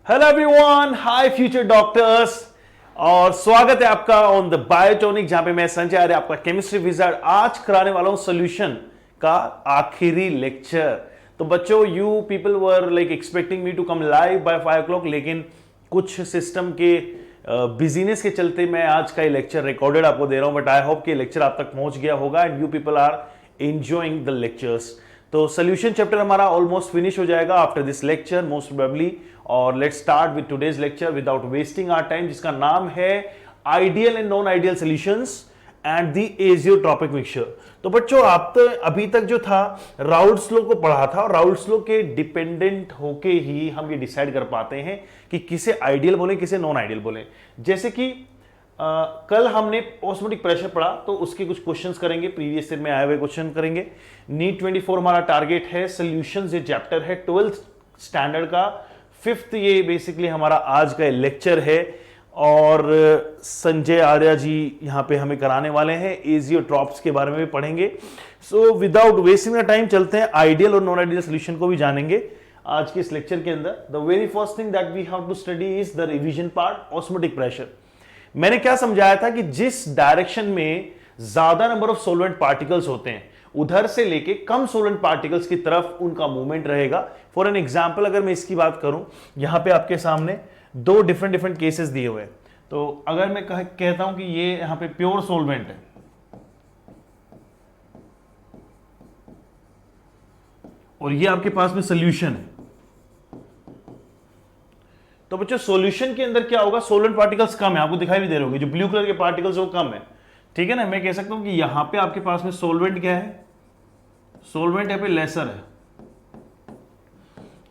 Hello everyone, हाय future doctors. और स्वागत है आपका ऑन द बायोटॉनिक, जहां पे मैं संजय आर्य आपका केमिस्ट्री विजार्ड आज कराने वाला हूं सोल्यूशन का आखिरी लेक्चर। तो बच्चों, you people were like expecting me to come live by 5 o'clock, लेकिन कुछ सिस्टम के बिजीनेस के चलते मैं आज का ये लेक्चर रिकॉर्डेड आपको दे रहा हूं। बट आई होप कि लेक्चर आप तक पहुंच गया होगा and you people are enjoying the lectures. तो सोल्यूशन चैप्टर हमारा ऑलमोस्ट फिनिश हो जाएगा after this lecture most probably. और let's start with today's lecture without wasting our time, जिसका नाम है ideal and non ideal solutions and the azeotropic mixture. तो बच्चों, आप तो अभी तक जो था राउल्ट्स लॉ को पढ़ा था, और राउल्ट्स लॉ के डिपेंडेंट होके ही हम ये डिसाइड कर पाते हैं कि किसे आइडियल बोले किसे नॉन आइडियल बोले। जैसे कि कल हमने ऑस्मोटिक प्रेशर पढ़ा, तो उसके कुछ क्वेश्चंस करेंगे, प्रीवियस ईयर में आए हुए क्वेश्चन करेंगे। नीट 24 हमारा टारगेट है। सॉल्यूशंस ये चैप्टर है 12th स्टैंडर्ड का 5th, ये बेसिकली हमारा आज का लेक्चर है। और संजय आर्या जी यहाँ पे हमें कराने वाले हैं, एजियोट्रॉप्स के बारे में भी पढ़ेंगे। So without wasting the time चलते हैं, आइडियल और नॉन आइडियल सॉल्यूशन को भी जानेंगे आज के इस लेक्चर के अंदर। The very first thing that we have to study is the revision part, osmotic pressure. मैंने क्या समझाया था कि जिस डायरेक्शन में ज्यादा नंबर ऑफ सोलवेंट पार्टिकल्स होते हैं, उधर से लेके कम सोलवेंट पार्टिकल्स की तरफ उनका मूवमेंट रहेगा। फॉर एन एग्जांपल, अगर मैं इसकी बात करूं, यहां पे आपके सामने दो डिफरेंट केसेस दिए हुए हैं। तो अगर मैं कहता हूं कि ये यहां पे प्योर सोलवेंट है, और ये आपके पास में सोल्यूशन है, तो बच्चों सॉल्यूशन के अंदर क्या होगा, सोलवेंट पार्टिकल्स कम है, आपको दिखाई भी दे रहे होंगे, जो ब्लू कलर के पार्टिकल्स वो कम है, ठीक है ना। मैं कह सकता हूं कि यहां पे आपके पास में सोलवेंट क्या है, सोलवेंट यहाँ पे लेसर है,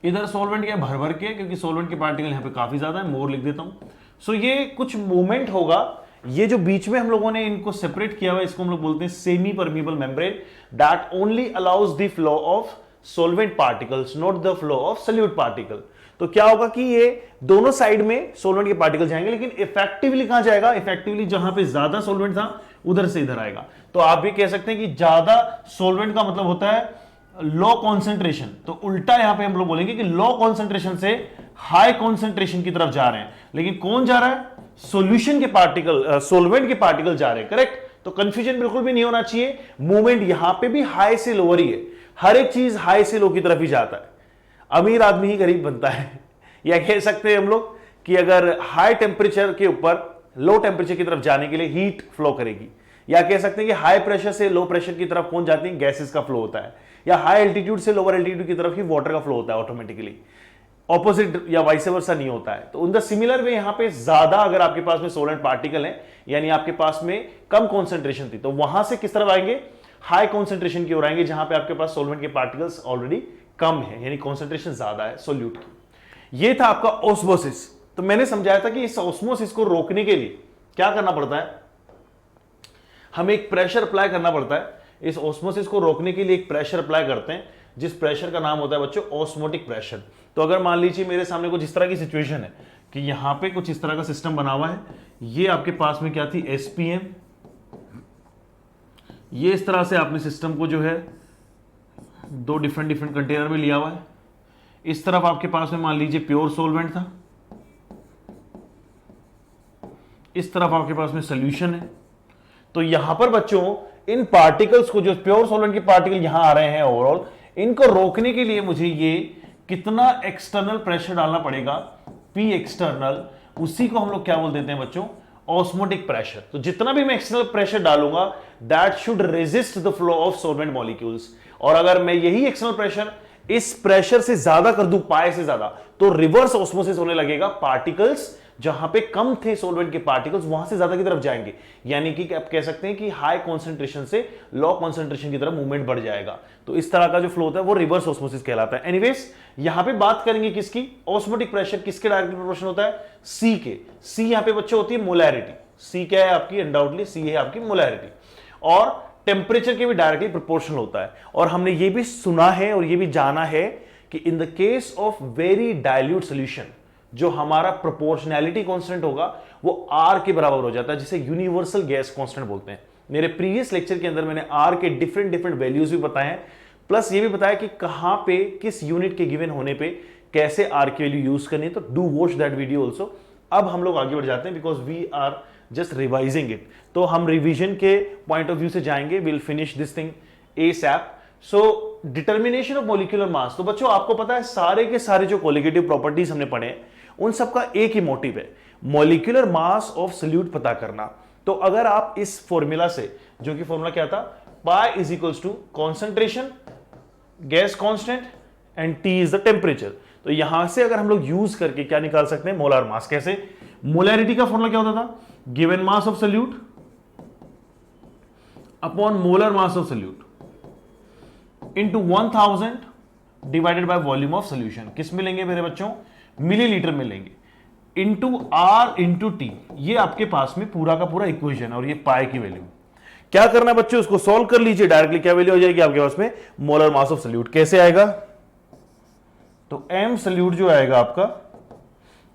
इधर सोलवेंट क्या भर भर के, क्योंकि सोलवेंट के पार्टिकल यहां पे काफी ज्यादा है, मोर लिख देता हूं। सो ये कुछ मूवमेंट होगा, ये जो बीच में हम लोगों ने इनको सेपरेट किया हुआ, इसको हम लोग बोलते हैं semi permeable membrane, that only allows the flow of solvent particles, not the flow of solute particle. तो क्या होगा कि ये दोनों साइड में सोलवेंट के पार्टिकल जाएंगे, लेकिन इफेक्टिवली कहां जाएगा, इफेक्टिवली जहां पे ज्यादा सोलवेंट था उधर से इधर आएगा। तो आप भी कह सकते हैं कि ज्यादा सोलवेंट का मतलब होता है लो कॉन्सेंट्रेशन। तो उल्टा यहां पे हम लोग बोलेंगे कि लो कॉन्सेंट्रेशन से हाई कॉन्सेंट्रेशन की तरफ जा रहे हैं, लेकिन कौन जा रहा है, सोल्यूशन के पार्टिकल, सोलवेंट के पार्टिकल जा रहे हैं, करेक्ट। तो कंफ्यूजन बिल्कुल भी नहीं होना चाहिए, मूवमेंट यहां पे भी हाई से लोअर ही है, हर एक चीज हाई से लो की तरफ ही जाता है, अमीर आदमी ही गरीब बनता है। या कह सकते हैं हम लोग कि अगर हाई टेम्परेचर के ऊपर लो टेम्परेचर की तरफ जाने के लिए हीट फ्लो करेगी, या कह सकते हैं कि हाई प्रेशर से लो प्रेशर की तरफ कौन जाती है, गैसेस का फ्लो होता है, या हाई एल्टीट्यूड से लोअर एल्टीट्यूड की तरफ ही वाटर का फ्लो होता है ऑटोमेटिकली, ऑपोजिट या वाइस वर्सा नहीं होता है। तो इन द सिमिलर वे यहां पे ज्यादा अगर आपके पास में सोलवेंट पार्टिकल है, यानी आपके पास में कम कॉन्सेंट्रेशन थी, तो वहां से किस तरफ आएंगे, हाई कॉन्सेंट्रेशन की ओर आएंगे, जहां पे आपके पास सोलवेंट के पार्टिकल्स ऑलरेडी कम है, यानी कॉन्सेंट्रेशन ज्यादा है सोल्यूट की। ये था आपका ऑस्मोसिस। तो मैंने समझाया था कि इस ऑस्मोसिस को रोकने के लिए क्या करना पड़ता है, हमें एक प्रेशर अप्लाई करना पड़ता है। इस ऑस्मोसिस को रोकने के लिए एक प्रेशर अप्लाई करते हैं, जिस प्रेशर का नाम होता है बच्चों ऑस्मोटिक प्रेशर। तो अगर मान लीजिए मेरे सामने कुछ इस तरह की सिचुएशन है कि यहां पे कुछ इस तरह का सिस्टम बना हुआ है, ये आपके पास में क्या थी, एसपीएम, ये इस तरह से आपने सिस्टम को जो है दो डिफरेंट कंटेनर में लिया हुआ है। इस तरफ आपके पास में मान लीजिए प्योर सोलवेंट था, इस तरफ आपके पास में सॉल्यूशन है। तो यहां पर बच्चों इन पार्टिकल्स को, जो प्योर सोलवेंट के पार्टिकल यहां आ रहे हैं ओवरऑल, इनको रोकने के लिए मुझे ये कितना एक्सटर्नल प्रेशर डालना पड़ेगा, पी एक्सटर्नल, उसी को हम लोग क्या बोल देते हैं बच्चों, ऑस्मोटिक प्रेशर। तो जितना भी मैं एक्सटर्नल प्रेशर डालूंगा that should resist the flow of solvent molecules. और अगर मैं यही एक्सटर्नल प्रेशर इस प्रेशर से ज्यादा कर दूं, पाए से ज्यादा, तो रिवर्स ऑस्मोसिस होने लगेगा, पार्टिकल्स जहां पे कम थे सोलवेंट के पार्टिकल्स वहां से ज्यादा की तरफ जाएंगे, यानी कि आप कह सकते हैं कि हाई कॉन्सेंट्रेशन से लो कॉन्सेंट्रेशन की तरफ मूवमेंट बढ़ जाएगा। तो इस तरह का जो फ्लो होता है वो रिवर्स ऑस्मोसिस कहलाता है। एनीवेज, यहां पे बात करेंगे किसकी, ऑस्मोटिक प्रेशर किसके डायरेक्टली प्रोपोर्शनल होता है, सी के। सी यहां पे बच्चों होती है मोलैरिटी। सी क्या है आपकी, अनडाउटली सी है आपकी मोलैरिटी, और टेम्परेचर के भी डायरेक्टली प्रोपोर्शनल होता है। और हमने ये भी सुना है और ये भी जाना है कि in the case of very dilute solution, जो हमारा प्रोपोर्शनैलिटी कांस्टेंट होगा वो आर के बराबर हो जाता है, जिसे यूनिवर्सल गैस कांस्टेंट बोलते हैं। मेरे प्रीवियस लेक्चर के अंदर मैंने आर के डिफरेंट वैल्यूज भी बताए हैं, प्लस ये भी बताया कि कहां पे किस यूनिट के गिवन होने पे कैसे आर की वैल्यू यूज करनी है, तो do watch that video also. अब हम लोग आगे बढ़ जाते हैं because we are just revising it, तो हम रिवीजन के पॉइंट ऑफ व्यू से जाएंगे, will finish this thing ASAP. So determination of molecular mass, तो बच्चों आपको पता है सारे के सारे जो कोलिगेटिव प्रॉपर्टीज हमने पढ़े हैं उन सबका एक ही मोटिव है, मॉलिक्यूलर मास ऑफ सॉल्यूट पता करना। तो अगर आप इस फॉर्मूला से, जो कि फॉर्मूला क्या था, pi is equals to concentration, gas constant and T is the temperature, तो यहां से अगर हम लोग यूज करके क्या निकाल सकते हैं, मोलार मास। कैसे? मोलैरिटी का फॉर्मूला क्या होता था, given mass of solute upon molar mass of solute into 1000 divided by volume of solution. किस में लेंगे मेरे बच्चों, मिलीलीटर में लेंगे, इंटू आर इंटू टी। ये आपके पास में पूरा का पूरा इक्वेशन, और ये पाई की वैल्यू। क्या करना बच्चों, उसको सॉल्व कर लीजिए, डायरेक्टली क्या वैल्यू हो जाएगी आपके पास में, मोलर मास ऑफ सॉल्यूट। कैसे आएगा, तो एम सॉल्यूट जो आएगा आपका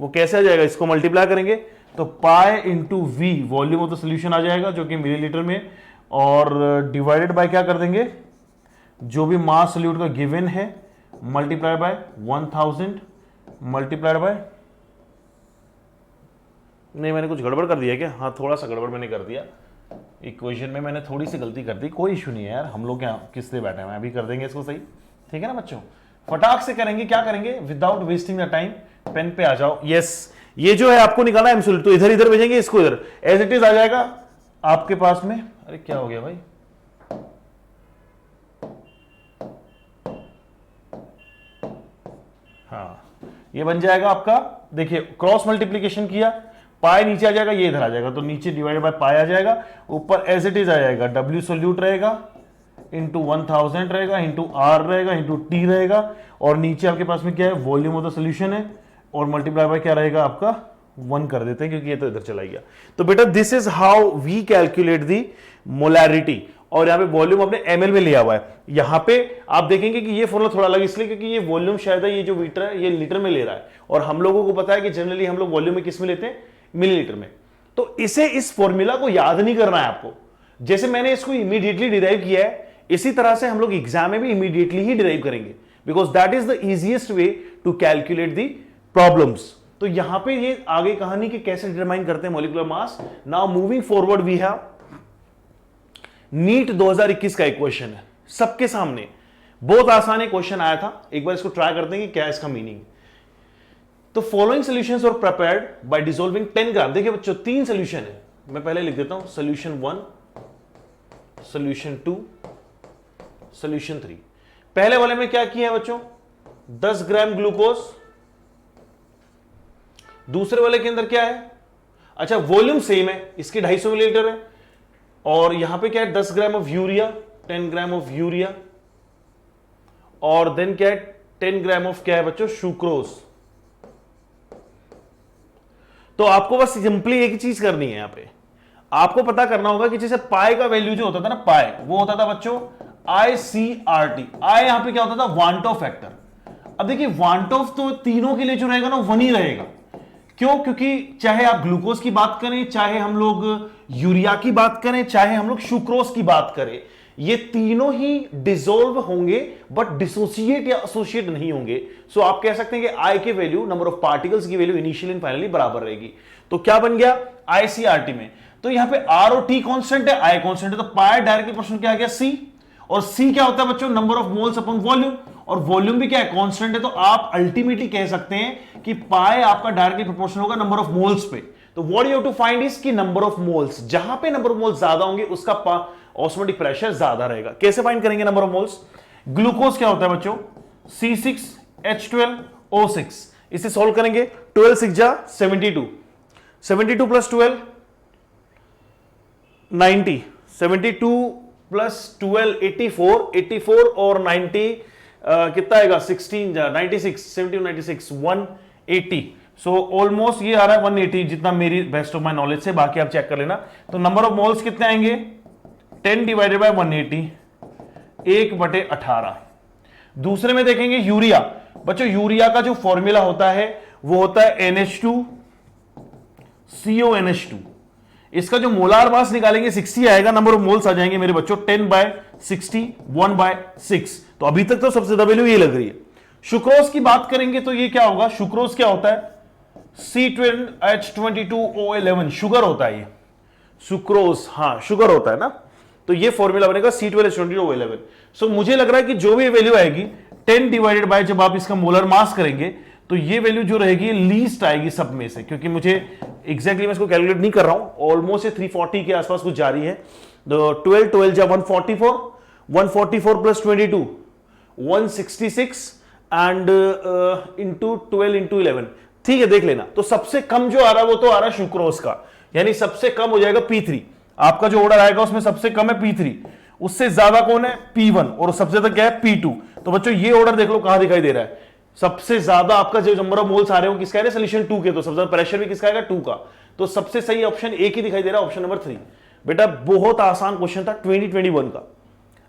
वो कैसे आ जाएगा, इसको मल्टीप्लाई करेंगे तो pi into V volume of the solution आ जाएगा जो कि मिलीलीटर में, और डिवाइडेड बाय क्या कर देंगे, जो भी मास सॉल्यूट का गिवन है मल्टीप्लाई बाय 1000 मल्टीप्लाइड बाय, नहीं मैंने कुछ गड़बड़ कर दिया क्या, हाँ थोड़ा सा गड़बड़ मैंने कर दिया इक्वेशन में, मैंने थोड़ी सी गलती कर दी, कोई इशू नहीं है यार, हम लोग क्या किस लिए बैठे हैं, अभी कर देंगे इसको सही, ठीक है ना बच्चों, फटाक से करेंगे। क्या करेंगे, without wasting the time, pen पे आ जाओ। यस, ये जो है आपको निकालना है एब्सोल्यूट, तो इधर इधर भेजेंगे, इसको इधर एज इट इज आ जाएगा आपके पास में। अरे क्या हो गया भाई, हाँ ये बन जाएगा आपका, देखिए क्रॉस मल्टीप्लीकेशन किया, पाई नीचे आ जाएगा, ये इधर आ जाएगा, तो नीचे डिवाइडेड बाय पाई आ जाएगा, ऊपर एज इट इज आ जाएगा, डब्ल्यू सोल्यूट रहेगा इंटू 1000 रहेगा, इंटू आर रहेगा, इंटू टी रहेगा, और नीचे आपके पास में क्या है, वॉल्यूम ऑफ द सोल्यूशन है, और मल्टीप्लाई बाय क्या रहेगा आपका 1 कर देते हैं क्योंकि ये तो इधर चला गया। तो बेटा this is how we calculate the molarity, और यहाँ पे वॉल्यूम अपने एमएल में लिया हुआ है। यहाँ पे आप देखेंगे कि ये फॉर्मूला थोड़ा अलग इसलिए क्योंकि ये वॉल्यूम शायद है, ये जो मीटर है ये लीटर में ले रहा है, और हम लोगों को पता है कि जनरली हम लोग वॉल्यूम में किस में लेते हैं, मिलीलीटर में। तो इसे, इस फॉर्मूला को याद नहीं करना है आपको, जैसे मैंने इसको इमीडिएटली डिराइव किया है इसी तरह से हम लोग एग्जाम में भी इमीडिएटली ही डिराइव करेंगे, because that is the easiest way to calculate the problems. तो यहां पे ये आगे कहानी कि कैसे डिटरमाइन करते हैं molecular mass. Now moving forward we have NEET 2021 का एक क्वेश्चन है सबके सामने, बहुत आसान एक क्वेश्चन आया था, एक बार इसको ट्राई करते हैं कि क्या इसका मीनिंग। तो following solutions are prepared by dissolving 10 gram. देखिए बच्चों 3 सॉल्यूशन है, मैं पहले लिख देता हूं, सॉल्यूशन 1, सॉल्यूशन 2, सॉल्यूशन 3। पहले वाले में क्या किया है बच्चों, 10 ग्राम ग्लूकोज, दूसरे वाले के अंदर क्या है, अच्छा वॉल्यूम सेम है, इसकी 250 मिलीलीटर है, और यहां पे क्या है 10 gram of urea, 10 gram of urea, और देन क्या है 10 ग्राम ऑफ क्या है बच्चों, सुक्रोज। तो आपको बस सिंपली एक ही चीज करनी है, यहां पे आपको पता करना होगा कि जैसे पाई का वैल्यू जो होता था ना, पाई वो होता था बच्चों ICRT। आई यहां पे क्या होता था, वांट ऑफ फैक्टर। अब देखिए वांट ऑफ तो तीनों के लिए जो रहेगा ना 1 ही रहेगा, क्यों, क्योंकि चाहे आप ग्लूकोज की बात करें, चाहे हम लोग यूरिया की बात करें, चाहे हम लोग सुक्रोज की बात करें, ये तीनों ही डिसॉल्व होंगे बट डिसोसिएट या एसोसिएट नहीं होंगे। सो आप कह सकते हैं कि आई के वैल्यू, नंबर ऑफ पार्टिकल्स की वैल्यू इनिशियली एंड फाइनली बराबर रहेगी। तो क्या बन गया ICRT में, तो यहां पे R और T कांस्टेंट है, I कांस्टेंट है, तो पाई डायरेक्टली प्रश्न क्या आ गया C, और C क्या होता है बच्चों, number of moles upon volume, और वॉल्यूम भी क्या है, कांस्टेंट है। तो आप अल्टीमेटली कह सकते हैं कि पाई आपका डायरेक्टली प्रोपोर्शनल होगा नंबर ऑफ मोल्स पे। तो what you have to find is की नंबर ऑफ मोल्स, जहां पे नंबर ऑफ मोल्स ज्यादा होंगे उसका ऑस्मोटिक प्रेशर ज्यादा रहेगा। कैसे फाइंड करेंगे नंबर ऑफ मोल्स, ग्लूकोज क्या होता है बच्चों, C6H12O6, इसे सॉल्व करेंगे, 12 6 जा 72, 72 प्लस 12 90, 72 प्लस 12 84, 84 और 90 कितना आएगा 16 जा 96, 70 96 180। सो ऑलमोस्ट ये आ रहा है 180 जितना मेरी बेस्ट ऑफ माय नॉलेज से, बाकी आप चेक कर लेना। तो नंबर ऑफ मोल्स कितने आएंगे, 10 डिवाइडेड बाय 180, 1/18। दूसरे में देखेंगे यूरिया, बच्चों यूरिया का जो फॉर्मूला होता है वो होता है NH2CONH2। इसका जो मोलार मास निकालेंगे 60 आएगा, नंबर ऑफ मोल्स आ जाएंगे मेरे बच्चों 10/60, 1/6। तो अभी तक तो सबसे ज्यादा वैल्यू ये लग रही है। सुक्रोज की बात करेंगे तो ये क्या होगा, सुक्रोज क्या होता है, C12H22O11 शुगर होता है ये सुक्रोज, हाँ शुगर होता है ना, तो ये फॉर्मूला बनेगा C12H22O11। सो मुझे लग रहा है कि जो भी वैल्यू आएगी 10 डिवाइडेड बाय जब आप इसका मोलर मास करेंगे तो ये वैल्यू जो रहेगी लीस्ट आएगी सब में से, क्योंकि मुझे एग्जैक्टली मैं इसको कैलकुलेट नहीं कर रहा हूं, ऑलमोस्ट 340 के आसपास कुछ जा रही है। 12 12 जा 144, 144 प्लस 22 166 एंड इंटू 12 इंटू 11, ठीक है देख लेना। तो सबसे कम जो आ रहा है वो तो आ रहा है सुक्रोज का, यानी सबसे कम हो जाएगा P3, आपका जो ऑर्डर आएगा उसमें सबसे कम है P3, उससे ज्यादा कौन है P1 और सबसे ज्यादा क्या है P2। तो बच्चों ये ऑर्डर देख लो कहां दिखाई दे रहा है, सबसे ज्यादा आपका जो नंबर ऑफ मोल्स आ रहे हो किसका है, सोल्यूशन 2 के, तो सबसे ज्यादा प्रेशर भी किसका आएगा 2 का, तो सबसे सही ऑप्शन एक ही दिखाई दे रहा है, ऑप्शन नंबर 3। बेटा बहुत आसान क्वेश्चन था 2021 का,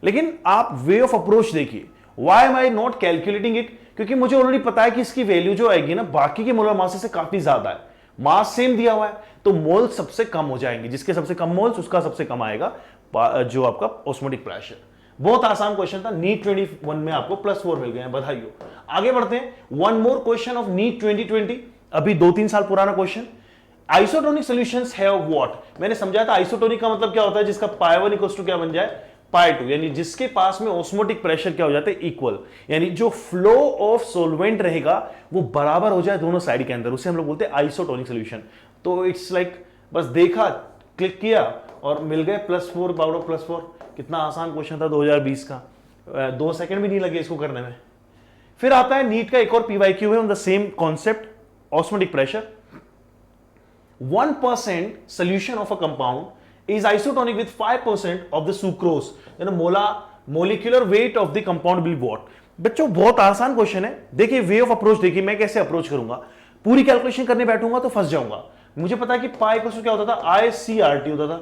लेकिन आप वे ऑफ अप्रोच देखिए, why am I not calculating it, क्योंकि मुझे ऑलरेडी पता है कि इसकी वैल्यू जो आएगी ना बाकी के मोलर मास से काफी ज्यादा है, मास सेम दिया हुआ है तो मोल्स सबसे कम हो जाएंगे, जिसके सबसे कम मोल्स उसका सबसे कम आएगा जो आपका ऑस्मोटिक प्रेशर। बहुत आसान क्वेश्चन था, नीट 21 में आपको +4 मिल गए हैं, बधाई हो। आगे बढ़ते हैं, one more question of NEET 2020, अभी 2-3 साल पुराना question. Isotonic solutions have what, मैंने समझाया था आइसोटोनिक का मतलब क्या होता है, जिसका π1 इक्वल टू क्या बन जाए π2, यानी जिसके पास में ऑस्मोटिक प्रेशर क्या हो जाते हैं इक्वल, यानी जो फ्लो ऑफ सॉल्वेंट रहेगा वो बराबर हो जाए दोनों साइड के अंदर, उसे हम लोग बोलते हैं आइसोटोनिक सॉल्यूशन। तो इट्स लाइक बस देखा, क्लिक किया और मिल गए +4 पावर ऑफ +4। कितना आसान क्वेश्चन था 2020 का, 2 सेकंड भी नहीं लगे इसको करने में। फिर आता है नीट का एक और PYQ है on the same concept, osmotic pressure. 1% solution of a compound is isotonic with 5% of the sucrose, then molecular weight of the compound will be what। बच्चों बहुत आसान क्वेश्चन है, देखिए वे ऑफ अप्रोच देखिए, मैं कैसे अप्रोच करूंगा, पूरी कैलकुलेशन करने बैठूंगा तो फंस जाऊंगा। मुझे पता है कि पाई को क्या होता था, ICRT होता था।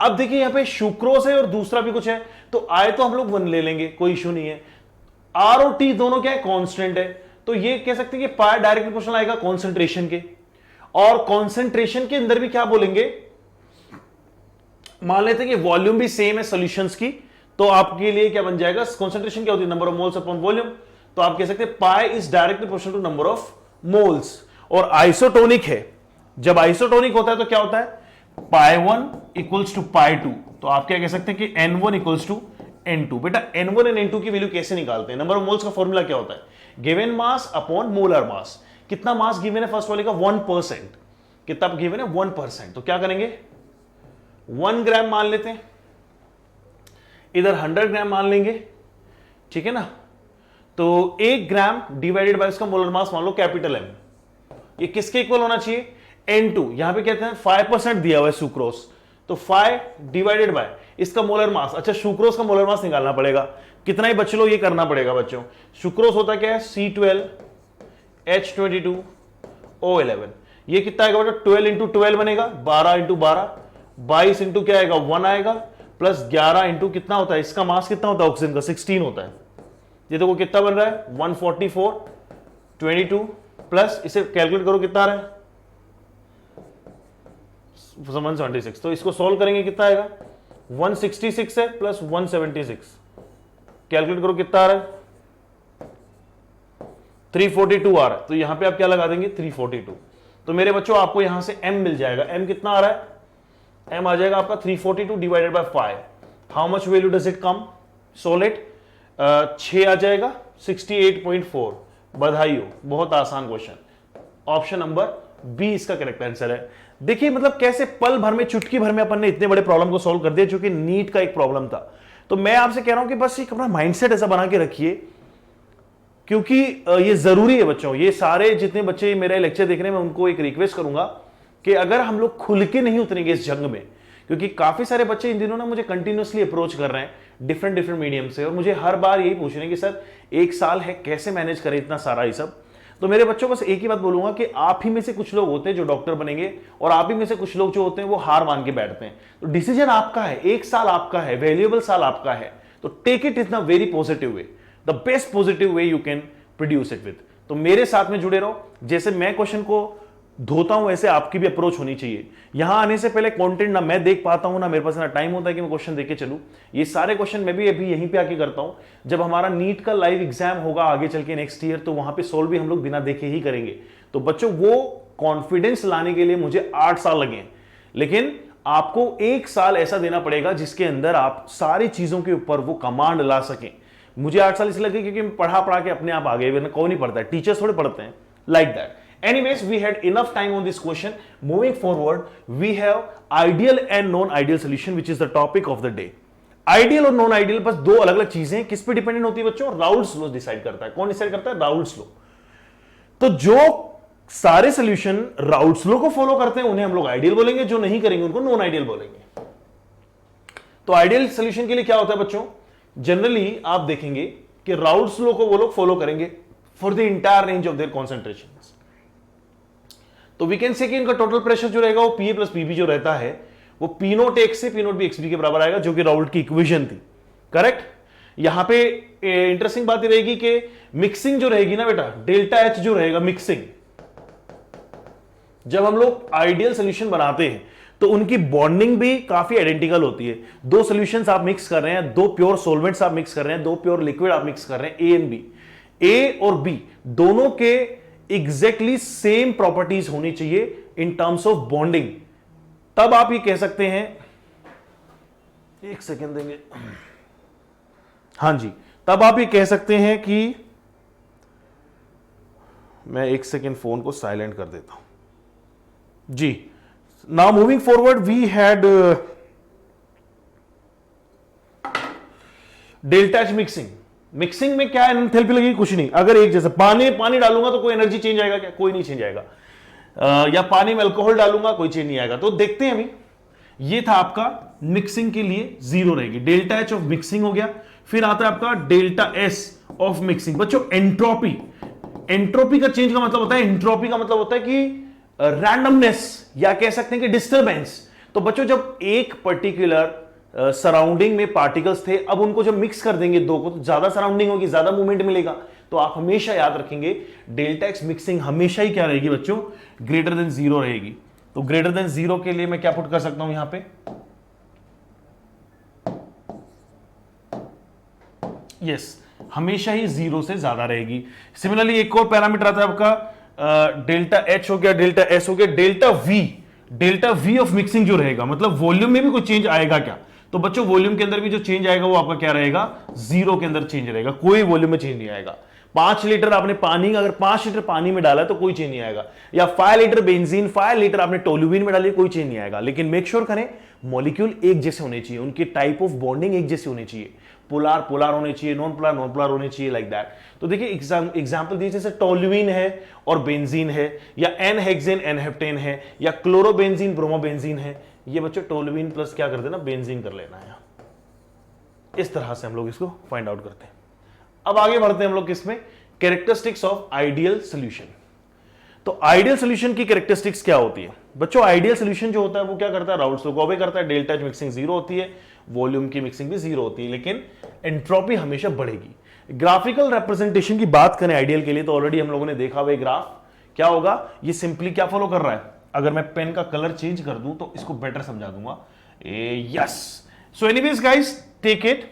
अब देखिए यहां पे सुक्रोज है और दूसरा भी कुछ है, तो I तो हम लोग 1 ले लेंगे, कोई इशू नहीं है। R और T दोनों क्या है, कांस्टेंट है, तो ये कह सकते हैं कि पाई डायरेक्ट प्रोपोर्शनल आएगा कॉन्सेंट्रेशन के, और कॉन्सेंट्रेशन के अंदर भी क्या बोलेंगे, मान लेते हैं कि वॉल्यूम भी सेम है सॉल्यूशंस की, तो आपके लिए क्या बन जाएगा, कॉन्सेंट्रेशन क्या होती है, number of moles upon volume, तो आप कह सकते हैं pi is directly proportional to number of moles. और आइसोटोनिक है, जब आइसोटोनिक होता है तो क्या होता है, π1 इक्वल्स टू π2, तो आप क्या कह सकते हैं कि n1 इक्वल्स टू n2। बेटा n1 एंड n2 की वैल्यू कैसे निकालते हैं, नंबर ऑफ मोल्स का फॉर्मूला क्या होता है, given mass upon molar mass. कितना मास गिवन है फर्स्ट वाले का, 1%, कितना गिवन है 1%, तो क्या करेंगे 1 ग्राम मान लेते हैं, इधर 100 ग्राम मान लेंगे, ठीक है ना, तो 1 ग्राम डिवाइडेड बाय इसका मोलर मास मान लो कैपिटल M, ये किसके इक्वल होना चाहिए, N2। यहां पे कहते हैं 5% दिया हुआ है सुक्रोज, तो 5 डिवाइडेड बाय इसका मोलर मास, अच्छा सुक्रोज का मोलर मास निकालना पड़ेगा, कितना ही बच लो ये करना पड़ेगा बच्चों। सुक्रोज होता क्या है, C12H22O11, ये कितना आएगा बेटा, 12 इंटू 12 बनेगा, 12 इंटू 12, 22 इंटू क्या आएगा 1 आएगा, प्लस 11 इंटू कितना होता है, इसका मास कितना होता है ऑक्सीजन का 16 होता है, ये देखो कितना बन रहा है 144, 22 प्लस इसे कैलकुलेट करो कितना आ रहा है 176, तो इसको सॉल्व करेंगे कितना आएगा 166 है प्लस 176, कैलकुलेट करो कितना आ रहा है 342 आ रहा है, तो यहां पे आप क्या लगा देंगे 342। तो मेरे बच्चों आपको यहां से m मिल जाएगा, m कितना आ रहा है, m आ जाएगा आपका 342 divided by 5, how much value does it come, सोलेट 6 आ जाएगा 68.4, बधाई हो, बहुत आसान क्वेश्चन, ऑप्शन नंबर बी इसका करेक्ट आंसर है। देखिए मतलब कैसे पल भर में, चुटकी भर में अपन ने इतने बड़े प्रॉब्लम को सॉल्व कर दिया जो कि नीट का एक प्रॉब्लम था। तो मैं आपसे कह रहा हूं कि बस एक अपना माइंडसेट ऐसा बना के रखिए, क्योंकि ये जरूरी है बच्चों, ये सारे जितने बच्चे मेरा लेक्चर देख रहे हैं मैं उनको एक रिक्वेस्ट करूंगा कि अगर हम लोग खुल के नहीं उतरेंगे इस जंग में, क्योंकि काफी सारे बच्चे इन दिनों ना मुझे कंटिन्यूअसली अप्रोच कर रहे हैं डिफरेंट मीडियम से, और मुझे हर बार यही पूछ रहे हैं कि सर 1 साल है कैसे मैनेज करें इतना सारा ये सब। तो मेरे बच्चों बस एक ही बात बोलूंगा कि आप ही में से कुछ लोग होते हैं जो डॉक्टर बनेंगे, और आप ही में से कुछ लोग जो होते हैं वो हार मान के बैठते हैं। तो डिसीजन आपका है, 1 साल आपका है, वैल्यूएबल साल आपका है, तो take it in a very positive way, the best positive way you can produce it with. तो मेरे साथ में जुड़े रहो, जैसे मैं क्वेश्चन को धोता हूं वैसे आपकी भी अप्रोच होनी चाहिए। यहां आने से पहले कंटेंट ना मैं देख पाता हूं, ना मेरे पास ना टाइम होता है कि मैं क्वेश्चन देख के चलूं। ये सारे क्वेश्चन मैं भी अभी यहीं पे आके करता हूं। जब हमारा नीट का लाइव एग्जाम होगा आगे चल के नेक्स्ट ईयर, तो वहां पे सोल्व भी हम लोग बिना देखे ही करेंगे। तो बच्चों वो कॉन्फिडेंस लाने के लिए मुझे 8 साल लगे, लेकिन आपको 1 साल ऐसा देना पड़ेगा जिसके अंदर आप सारी चीजों के ऊपर वो कमांड ला सकें। मुझे 8 साल इसलिए लगे क्योंकि मैं पढ़ा के अपने आप आ गए, कोई नहीं पढ़ता है, टीचर्स थोड़े पढ़ते हैं, like that. Anyways, we had enough time on this question. Moving forward, we have ideal and non-ideal solution, which is the topic of the day. Ideal और नॉन आइडियल बस दो अलग अलग चीजें, किस पे डिपेंडेंट होती है बच्चों? राउल्स लॉ डिसाइड करता है। कौन डिसाइड करता है? Raoult's law. तो जो सारे सोल्यूशन राउल्स लॉ को फॉलो करते हैं उन्हें हम लोग आइडियल बोलेंगे, जो नहीं करेंगे उनको नॉन आइडियल बोलेंगे। तो आइडियल सोल्यूशन के लिए क्या होता है बच्चों? जनरली आप देखेंगे कि राउल्स लॉ को वो लोग फॉलो करेंगे for the entire range of their concentration. तो वी कैन से कि इनका टोटल प्रेशर जो रहेगा वो पीए प्लस पीबी जो रहता है वो पी नोट एक्स से P note B X B के बराबर आएगा, जो कि राउल्ट की इक्वेशन थी। करेक्ट। यहां पे इंटरेस्टिंग बात ये रहेगी कि मिक्सिंग जो रहेगी ना बेटा, डेल्टा एच जो रहेगा मिक्सिंग, जब हम लोग आइडियल सोल्यूशन बनाते हैं तो उनकी बॉन्डिंग भी काफी आइडेंटिकल होती है। दो सोल्यूशंस आप मिक्स कर रहे हैं, दो प्योर सॉल्वेंट्स आप मिक्स कर रहे हैं, दो प्योर लिक्विड आप मिक्स कर रहे हैं, ए एंड बी, ए और बी दोनों के एग्जैक्टली सेम प्रॉपर्टीज होनी चाहिए इन टर्म्स ऑफ बॉन्डिंग। तब आप ये कह सकते हैं, एक सेकेंड देंगे, हां जी, तब आप ये कह सकते हैं कि मैं एक सेकेंड फोन को साइलेंट कर देता हूं जी। Now moving forward we had delta H mixing. Mixing में क्या एंथैल्पी लगेगी? कुछ नहीं। अगर एक जैसे पानी डालूंगा तो कोई एनर्जी चेंज आएगा क्या? कोई नहीं चेंज आएगा। या पानी में अल्कोहल डालूंगा, कोई चेंज नहीं आएगा। तो देखते हैं अभी, ये था आपका मिक्सिंग के लिए जीरो रहेगी। डेल्टा एच ऑफ मिक्सिंग हो गया। फिर आता है आपका डेल्टा एस ऑफ मिक्सिंग। बच्चों एंट्रोपी, एंट्रोपी का चेंज का मतलब होता है, एंट्रोपी का मतलब होता है कि रैंडमनेस, या कह सकते हैं कि डिस्टर्बेंस। तो बच्चों जब एक पर्टिकुलर सराउंडिंग में पार्टिकल्स थे, अब उनको जब मिक्स कर देंगे दो को, तो ज्यादा सराउंडिंग होगी, ज्यादा मूवमेंट मिलेगा। तो आप हमेशा याद रखेंगे डेल्टा एक्स मिक्सिंग हमेशा ही क्या रहेगी बच्चों? ग्रेटर देन जीरो रहेगी। तो ग्रेटर देन जीरो के लिए मैं क्या पुट कर सकता हूं यहां पे? यस, हमेशा ही जीरो से ज्यादा रहेगी। सिमिलरली एक और पैरामीटर आता है आपका डेल्टा एच हो गया, डेल्टा एस हो गया, डेल्टा वी ऑफ मिक्सिंग जो रहेगा, मतलब वॉल्यूम में भी कोई चेंज आएगा क्या? तो बच्चों वॉल्यूम के अंदर भी जो चेंज आएगा वो आपका क्या रहेगा? जीरो के अंदर चेंज रहेगा, कोई वॉल्यूम में चेंज नहीं आएगा। 5 लीटर आपने पानी, अगर 5 लीटर पानी में डाला तो कोई चेंज नहीं आएगा। या 5 लीटर बेंजीन, 5 लीटर आपने टोल्यूइन में डाली, कोई चेंज नहीं आएगा। लेकिन मेक श्योर करें मॉलिक्यूल एक जैसे होने चाहिए, उनकी टाइप ऑफ बॉन्डिंग एक जैसी होनी चाहिए। पोलार पोलार होने चाहिए, नॉन पोलार होने चाहिए, लाइक दैट। तो देखिए एग्जांपल दीजिए, जैसे टोल्यूइन है और बेंजीन है, या एन हेक्सेन एन हेप्टेन है, या क्लोरोबेंजीन ब्रोमोबेंजीन है। ये बच्चों टोल्यूइन प्लस क्या कर देना? बेंजीन कर लेना है। इस तरह से हम लोग इसको फाइंड आउट करते हैं। अब आगे बढ़ते हैं हम लोग किसमें? Characteristics of ideal solution. तो आइडियल सॉल्यूशन की कैरेक्टरिस्टिक्स क्या होती है बच्चों? आइडियल सॉल्यूशन जो होता है वो क्या करता है? राउल्स लॉ को ओबे करता है। डेल्टा एच मिक्सिंग जीरो होती है, वॉल्यूम की मिक्सिंग भी जीरो होती है, लेकिन एंट्रोपी हमेशा बढ़ेगी। ग्राफिकल रिप्रेजेंटेशन की बात करें आइडियल के लिए, तो ऑलरेडी हम लोगों ने देखा हुआ ग्राफ क्या होगा। ये सिंपली क्या फॉलो कर रहा है? अगर मैं पेन का कलर चेंज कर दूं तो इसको बेटर समझा दूंगा। Yes, so anyways guys take it.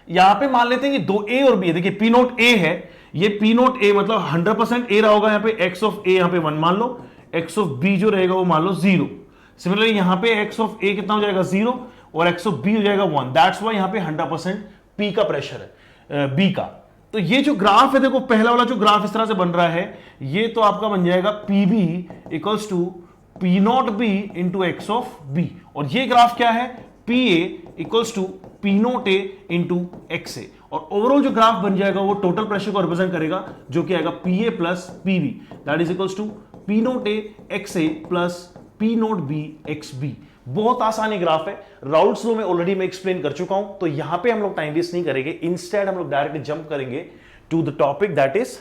यहां पे मान लेते हैं कि दो ए और बी है। देखिए पी नोट ए है, ये पी नोट ए मतलब 100% ए रहा होगा। यहां पे एक्स ऑफ ए यहां पे 1 मान लो, एक्स ऑफ बी जो रहेगा वो मान लो 0। सिमिलरली यहां पे एक्स ऑफ ए कितना हो जाएगा? 0, और एक्स ऑफ बी हो जाएगा 1। दैट्स व्हाई यहां पे 100% पी का प्रेशर है, बी का। तो ये जो ग्राफ है, देखो पहला वाला जो ग्राफ इस तरह से बन रहा है, ये तो आपका बन जाएगा P B equals to P nought B into X of B. और ये ग्राफ क्या है? P A equals to P note A into X A. और ओवरऑल जो ग्राफ बन जाएगा वो टोटल प्रेशर को रिप्रेजेंट करेगा, जो कि आएगा P A plus P B, that is equals to P note A X A plus P note B X B. बहुत आसानी ग्राफ है, राउल्स लॉ में ऑलरेडी मैं एक्सप्लेन कर चुका हूं, तो यहां पे हम लोग टाइम वेस्ट नहीं करेंगे। इंस्टेड हम लोग डायरेक्टली जंप करेंगे to the topic that is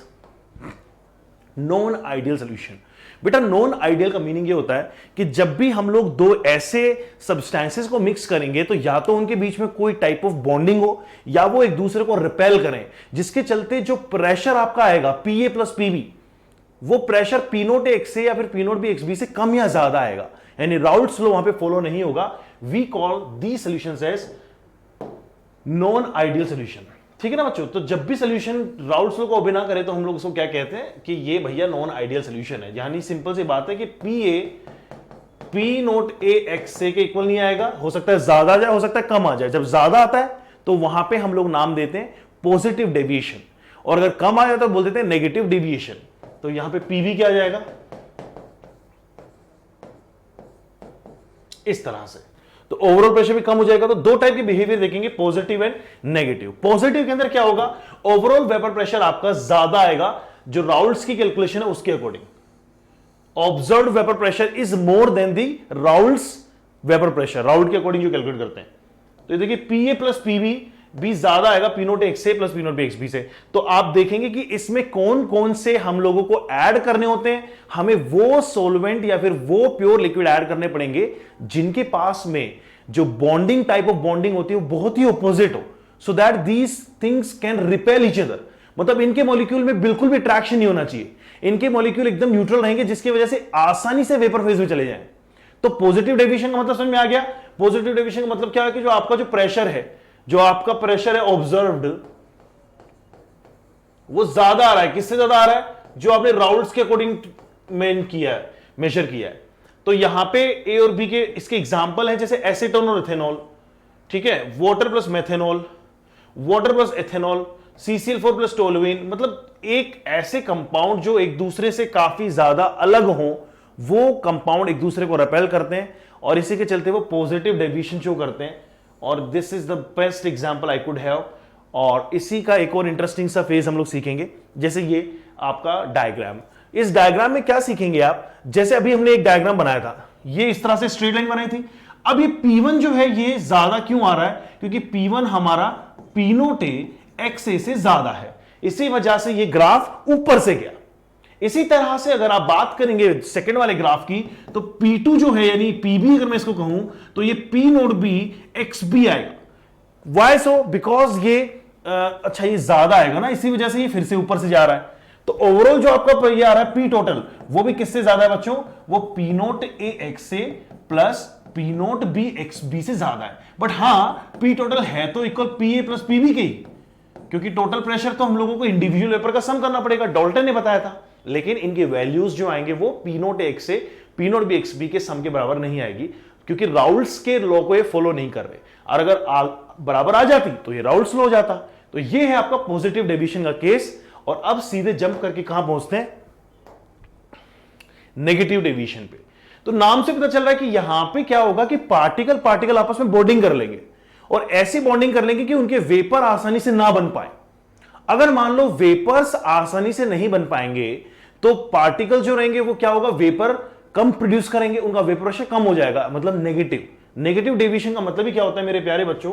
non ideal solution. बेटा नॉन आइडियल का मीनिंग ये होता है कि जब भी हम लोग दो ऐसे सब्सटेंसेस को मिक्स करेंगे तो या तो उनके बीच में कोई टाइप ऑफ बॉन्डिंग हो, या वो एक दूसरे को रिपेल करें, जिसके चलते जो प्रेशर आपका आएगा P A plus P B, वो प्रेशर पी नोट एक्स से या फिर P note B X B से कम या ज्यादा आएगा, यानी राउल्ट्स लॉ वहां पे फॉलो नहीं होगा। We call the solutions as non ideal solution. ठीक है ना बच्चों, तो जब भी सॉल्यूशन राउल्ट्स लॉ को ओबे ना करे तो हम लोग उसको क्या कहते हैं कि ये भैया नॉन आइडियल सॉल्यूशन है। यानी सिंपल सी बात है कि P A P note A X से के इक्वल नहीं आएगा, हो सकता है ज्यादा आ जाए, हो सकता है कम आ जाए। जब ज्यादा आता है तो वहां पे हम लोग नाम देते हैं पॉजिटिव डेविएशन, और अगर कम आ जाए तो बोल देते हैं नेगेटिव डेविएशन। तो यहां पे पीवी क्या आ जाएगा, इस तरह से। तो ओवरऑल प्रेशर भी कम हो जाएगा। तो दो टाइप के बिहेवियर देखेंगे, पॉजिटिव एंड नेगेटिव। पॉजिटिव के अंदर क्या होगा, ओवरऑल वेपर प्रेशर आपका ज्यादा आएगा जो राउल्ट्स की कैलकुलेशन है उसके according. Observed vapour pressure is more then the Raoult's vapour pressure, Raoult के अकॉर्डिंग जो कैलकुलेट करते हैं। तो देखिए पी ए प्लस पीवी भी ज्यादा आएगा पी नोट एक्स से plus P note B X B से। तो आप देखेंगे कि इसमें कौन कौन से हम लोगों को ऐड करने होते हैं। हमें वो सोलवेंट या फिर वो प्योर लिक्विड ऐड करने पड़ेंगे जिनके पास में जो बॉन्डिंग टाइप ऑफ बॉन्डिंग होती है वो बहुत ही ऑपोजिट हो, so that these things can repel each other. मतलब इनके मॉलिक्यूल में बिल्कुल भी अट्रैक्शन नहीं होना चाहिए, इनके मॉलिक्यूल एकदम न्यूट्रल रहेंगे जिसकी वजह से आसानी से वेपर फेज में चले जाएं। तो पॉजिटिव डेविएशन का मतलब समझ में आ गया। पॉजिटिव डेविएशन का मतलब क्या है कि जो आपका जो प्रेशर है, जो आपका प्रेशर है ऑब्जर्व्ड, वो ज्यादा आ रहा है। किससे ज्यादा आ रहा है, जो आपने राउल्ट्स के अकॉर्डिंग मेन किया है, मेजर किया है। तो यहां पे ए और बी के इसके एग्जांपल हैं, जैसे एसीटोन और इथेनॉल, ठीक है, water plus methanol, water plus ethanol, CCl4 plus toluene. मतलब एक ऐसे कंपाउंड जो एक दूसरे से काफी ज्यादा अलग हो, वो कंपाउंड एक दूसरे को रिपेल करते हैं और इसी के चलते वो पॉजिटिव डेविएशन शो करते हैं। और this is the best example I could have. और इसी का एक और इंटरेस्टिंग सा फेज हम लोग सीखेंगे, जैसे ये आपका डायग्राम। इस डायग्राम में क्या सीखेंगे आप, जैसे अभी हमने एक डायग्राम बनाया था, ये इस तरह से स्ट्रेट लाइन बनाई थी। अब ये P1 जो है ये ज्यादा क्यों आ रहा है, क्योंकि P1 हमारा P नोट एक्स ए से ज्यादा है, इसी वजह से ये ग्राफ ऊपर से गया। इसी तरह से अगर आप बात करेंगे सेकंड वाले ग्राफ की, तो P2 जो है यानी PB अगर मैं इसको कहूं तो ये P note B X B आएगा। वाई सो, बिकॉज ये अच्छा ये ज्यादा आएगा ना, इसी वजह से ये फिर से ऊपर से जा रहा है। तो ओवरऑल जो आपका ये आ रहा है P टोटल, वो भी किससे ज्यादा है बच्चों, वो P नोट ए एक्स से plus P note B X B से ज्यादा है। बट हाँ P टोटल है तो equal P A plus PB के ही, क्योंकि टोटल प्रेशर तो हम लोगों को इंडिविजुअल वेपर का सम करना पड़ेगा, डाल्टन ने बताया था। लेकिन इनके वैल्यूज जो आएंगे वो P नोट एक्स से P note B X B के सम के बराबर नहीं आएगी, क्योंकि राउल्ट्स के लॉ को ये फॉलो नहीं कर रहे। और अगर बराबर आ जाती तो ये राउल्ट्स लॉ हो जाता। तो ये है आपका पॉजिटिव डेविएशन का केस। और अब सीधे जंप करके कहां पहुंचते हैं, नेगेटिव डेविएशन पे। तो नाम से पता चल रहा है कि यहां पे क्या होगा कि पार्टिकल पार्टिकल आपस में बॉन्डिंग कर लेंगे, और ऐसी बॉन्डिंग कर लेंगे कि उनके वेपर आसानी से ना बन पाए। अगर मान लो वेपर्स आसानी से नहीं बन पाएंगे तो पार्टिकल जो रहेंगे वो क्या होगा, वेपर कम प्रोड्यूस करेंगे, उनका वेपर प्रेशर कम हो जाएगा, मतलब नेगेटिव। नेगेटिव डेविएशन का मतलब ही क्या होता है मेरे प्यारे बच्चों,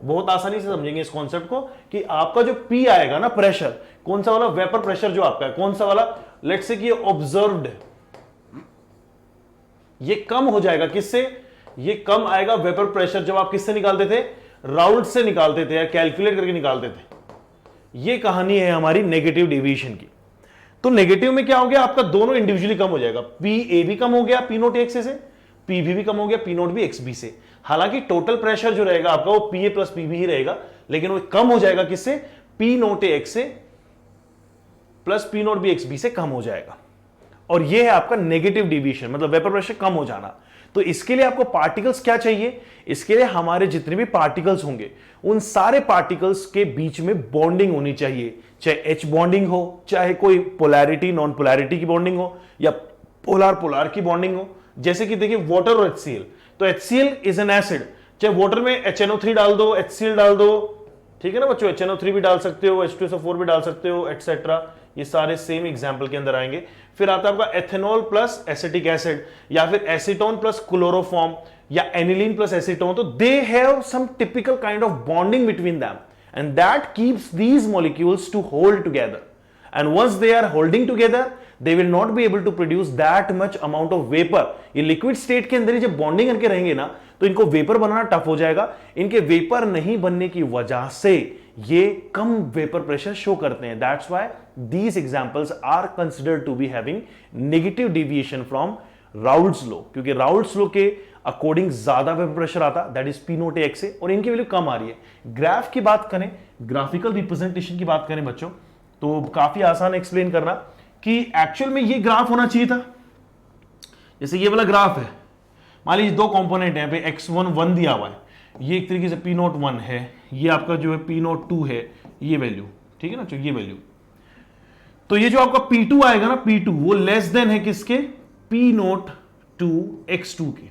बहुत आसानी से समझेंगे इस कॉन्सेप्ट को, कि आपका जो पी आएगा ना प्रेशर, कौन सा वाला वेपर प्रेशर जो आपका है, कौन सा वाला, लेट्स से कि ये ऑब्जर्व्ड, ये कम हो जाएगा। किससे, ये कम आएगा वेपर प्रेशर जब आप किससे निकालते थे, राउल्ट से निकालते थे या कैलकुलेट करके निकालते थे। ये कहानी है हमारी नेगेटिव डेविएशन की। तो नेगेटिव में क्या हो गया, आपका दोनों इंडिविजुअली कम हो जाएगा, पी ए भी कम हो गया पी नोट एक्स से, पी भी कम हो गया P note B X B से। हालांकि टोटल प्रेशर जो रहेगा आपका वो P A plus P B ही रहेगा, लेकिन वो कम हो जाएगा किससे, पी नोट एक्स से plus P note B X B से कम हो जाएगा। और ये है आपका नेगेटिव डेविएशन, मतलब वेपर प्रेशर कम हो जाना। तो इसके लिए आपको पार्टिकल्स क्या चाहिए, इसके लिए हमारे जितने भी पार्टिकल्स होंगे उन सारे पार्टिकल्स के बीच में बॉन्डिंग होनी चाहिए, चाहे एच बॉन्डिंग हो, चाहे कोई पोलैरिटी नॉन पोलैरिटी की बॉन्डिंग हो, या पोलर पोलर की बॉन्डिंग हो। जैसे कि देखिए वाटर और HCl, तो HCl इज एन एसिड, चाहे वाटर में HNO3 डाल दो, HCl डाल दो, ठीक है ना बच्चों, HNO3 भी डाल सकते हो, H2SO4 भी डाल सकते हो, एटसेट्रा। ये सारे सेम एग्जांपल के अंदर आएंगे। फिर आता है आपका एथेनॉल प्लस एसिटिक एसिड, या फिर एसीटोन प्लस क्लोरोफॉर्म, या एनिलीन प्लस एसीटोन। तो they have some typical kind of bonding between them, and that keeps these molecules to hold together. And once they are holding together, they will not be able to produce that much amount of vapor. ये liquid state के अंदर ही जब bonding करके रहेंगे ना, तो इनको vapour बनाना tough हो जाएगा। इनके वेपर नहीं बनने की वजह से ये कम वेपर प्रेशर शो करते हैं। That's why these examples are considered to be having negative deviation from Raoult's law, क्योंकि राउल्ट्स लॉ के अकॉर्डिंग ज्यादा वेपर प्रेशर आता, that is P naught x है, और इनकी वैल्यू कम आ रही है। ग्राफ की बात करें, ग्राफिकल रिप्रेजेंटेशन की बात करें बच्चों, तो काफी आसान एक्सप्लेन करना कि एक्चुअल में ये ग्राफ होना चाहिए था, जैसे ये वाला ग्राफ है, मान लीजिए दो कंपोनेंट है, यहाँ पे x1 1 दिया हुआ है, ये एक तरीके से पी नोट 1 है, ये आपका जो है पी नोट 2 है, ये वैल्यू, ठीक है ना, तो ये वैल्यू, तो ये जो आपका P2 आएगा ना, P2 वो लेस देन है किसके, P नोट 2 x2 के।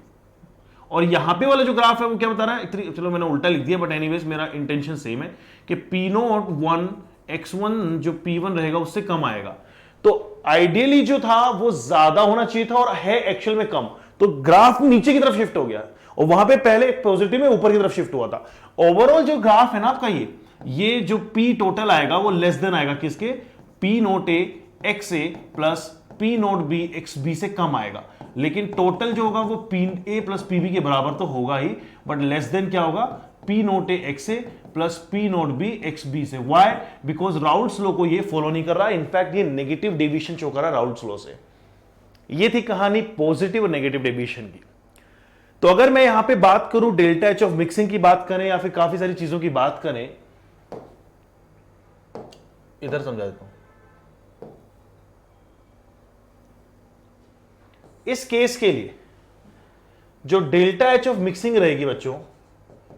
और यहां पे वाला जो ग्राफ है वो क्या बता रहा है, चलो मैंने उल्टा लिख दिया, बट एनीवेज मेरा इंटेंशन सेम है कि P नोट 1 x1 जो P1 रहेगा उससे कम आएगा। तो आइडियली जो था वो ज्यादा होना चाहिए था और है एक्चुअल में कम, तो ग्राफ नीचे की तरफ शिफ्ट हो गया, और वहां पे पहले पॉजिटिव में ऊपर की तरफ शिफ्ट हुआ था। ओवरऑल जो ग्राफ है ना आपका, ये जो P टोटल आएगा वो लेस देन आएगा किसके, P note A X A plus P note B X B से कम आएगा, लेकिन टोटल जो होगा वो P A plus P B के बराबर तो होगा ही, बट लेस देन क्या होगा, P note A X A plus P note B X B से। व्हाई, बिकॉज राउल्ट्स लॉ को ये फॉलो नहीं कर रहा, इनफैक्ट ये नेगेटिव डेविएशन शो कर रहा है राउल्ट्स लॉ से। ये थी कहानी पॉजिटिव और नेगेटिव डेविएशन की। तो अगर मैं यहां पे बात करूं डेल्टा एच ऑफ मिक्सिंग की बात करें या फिर काफी सारी चीजों की बात करें, इधर समझा देता हूं। इस केस के लिए जो डेल्टा एच ऑफ मिक्सिंग रहेगी बच्चों,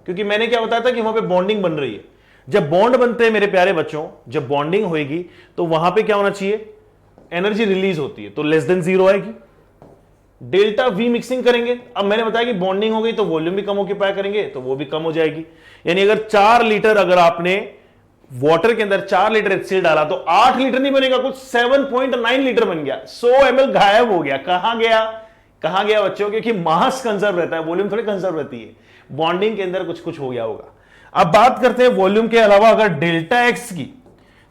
क्योंकि मैंने क्या बताया था कि वहां पे बॉन्डिंग बन रही है, जब बॉन्ड बनते हैं मेरे प्यारे बच्चों, जब बॉन्डिंग होगी तो वहां पे क्या होना चाहिए, एनर्जी रिलीज होती है, तो लेस देन जीरो आएगी। डेल्टा वी मिक्सिंग करेंगे, अब मैंने बताया कि बॉन्डिंग हो गई तो वॉल्यूम भी कम ऑक्यूपाई करेंगे, तो वो भी कम हो जाएगी। यानी अगर 4 लीटर अगर आपने वाटर के अंदर 4 लीटर HCl डाला तो 8 लीटर नहीं बनेगा, कुछ 7.9 लीटर बन गया, 100 ml गायब हो गया। कहां गया बच्चों, क्योंकि मास कंजर्व रहता है, वॉल्यूम थोड़ी कंजर्व रहती है, बॉन्डिंग के अंदर कुछ कुछ हो गया होगा। अब बात करते हैं वॉल्यूम के अलावा अगर डेल्टा एक्स की,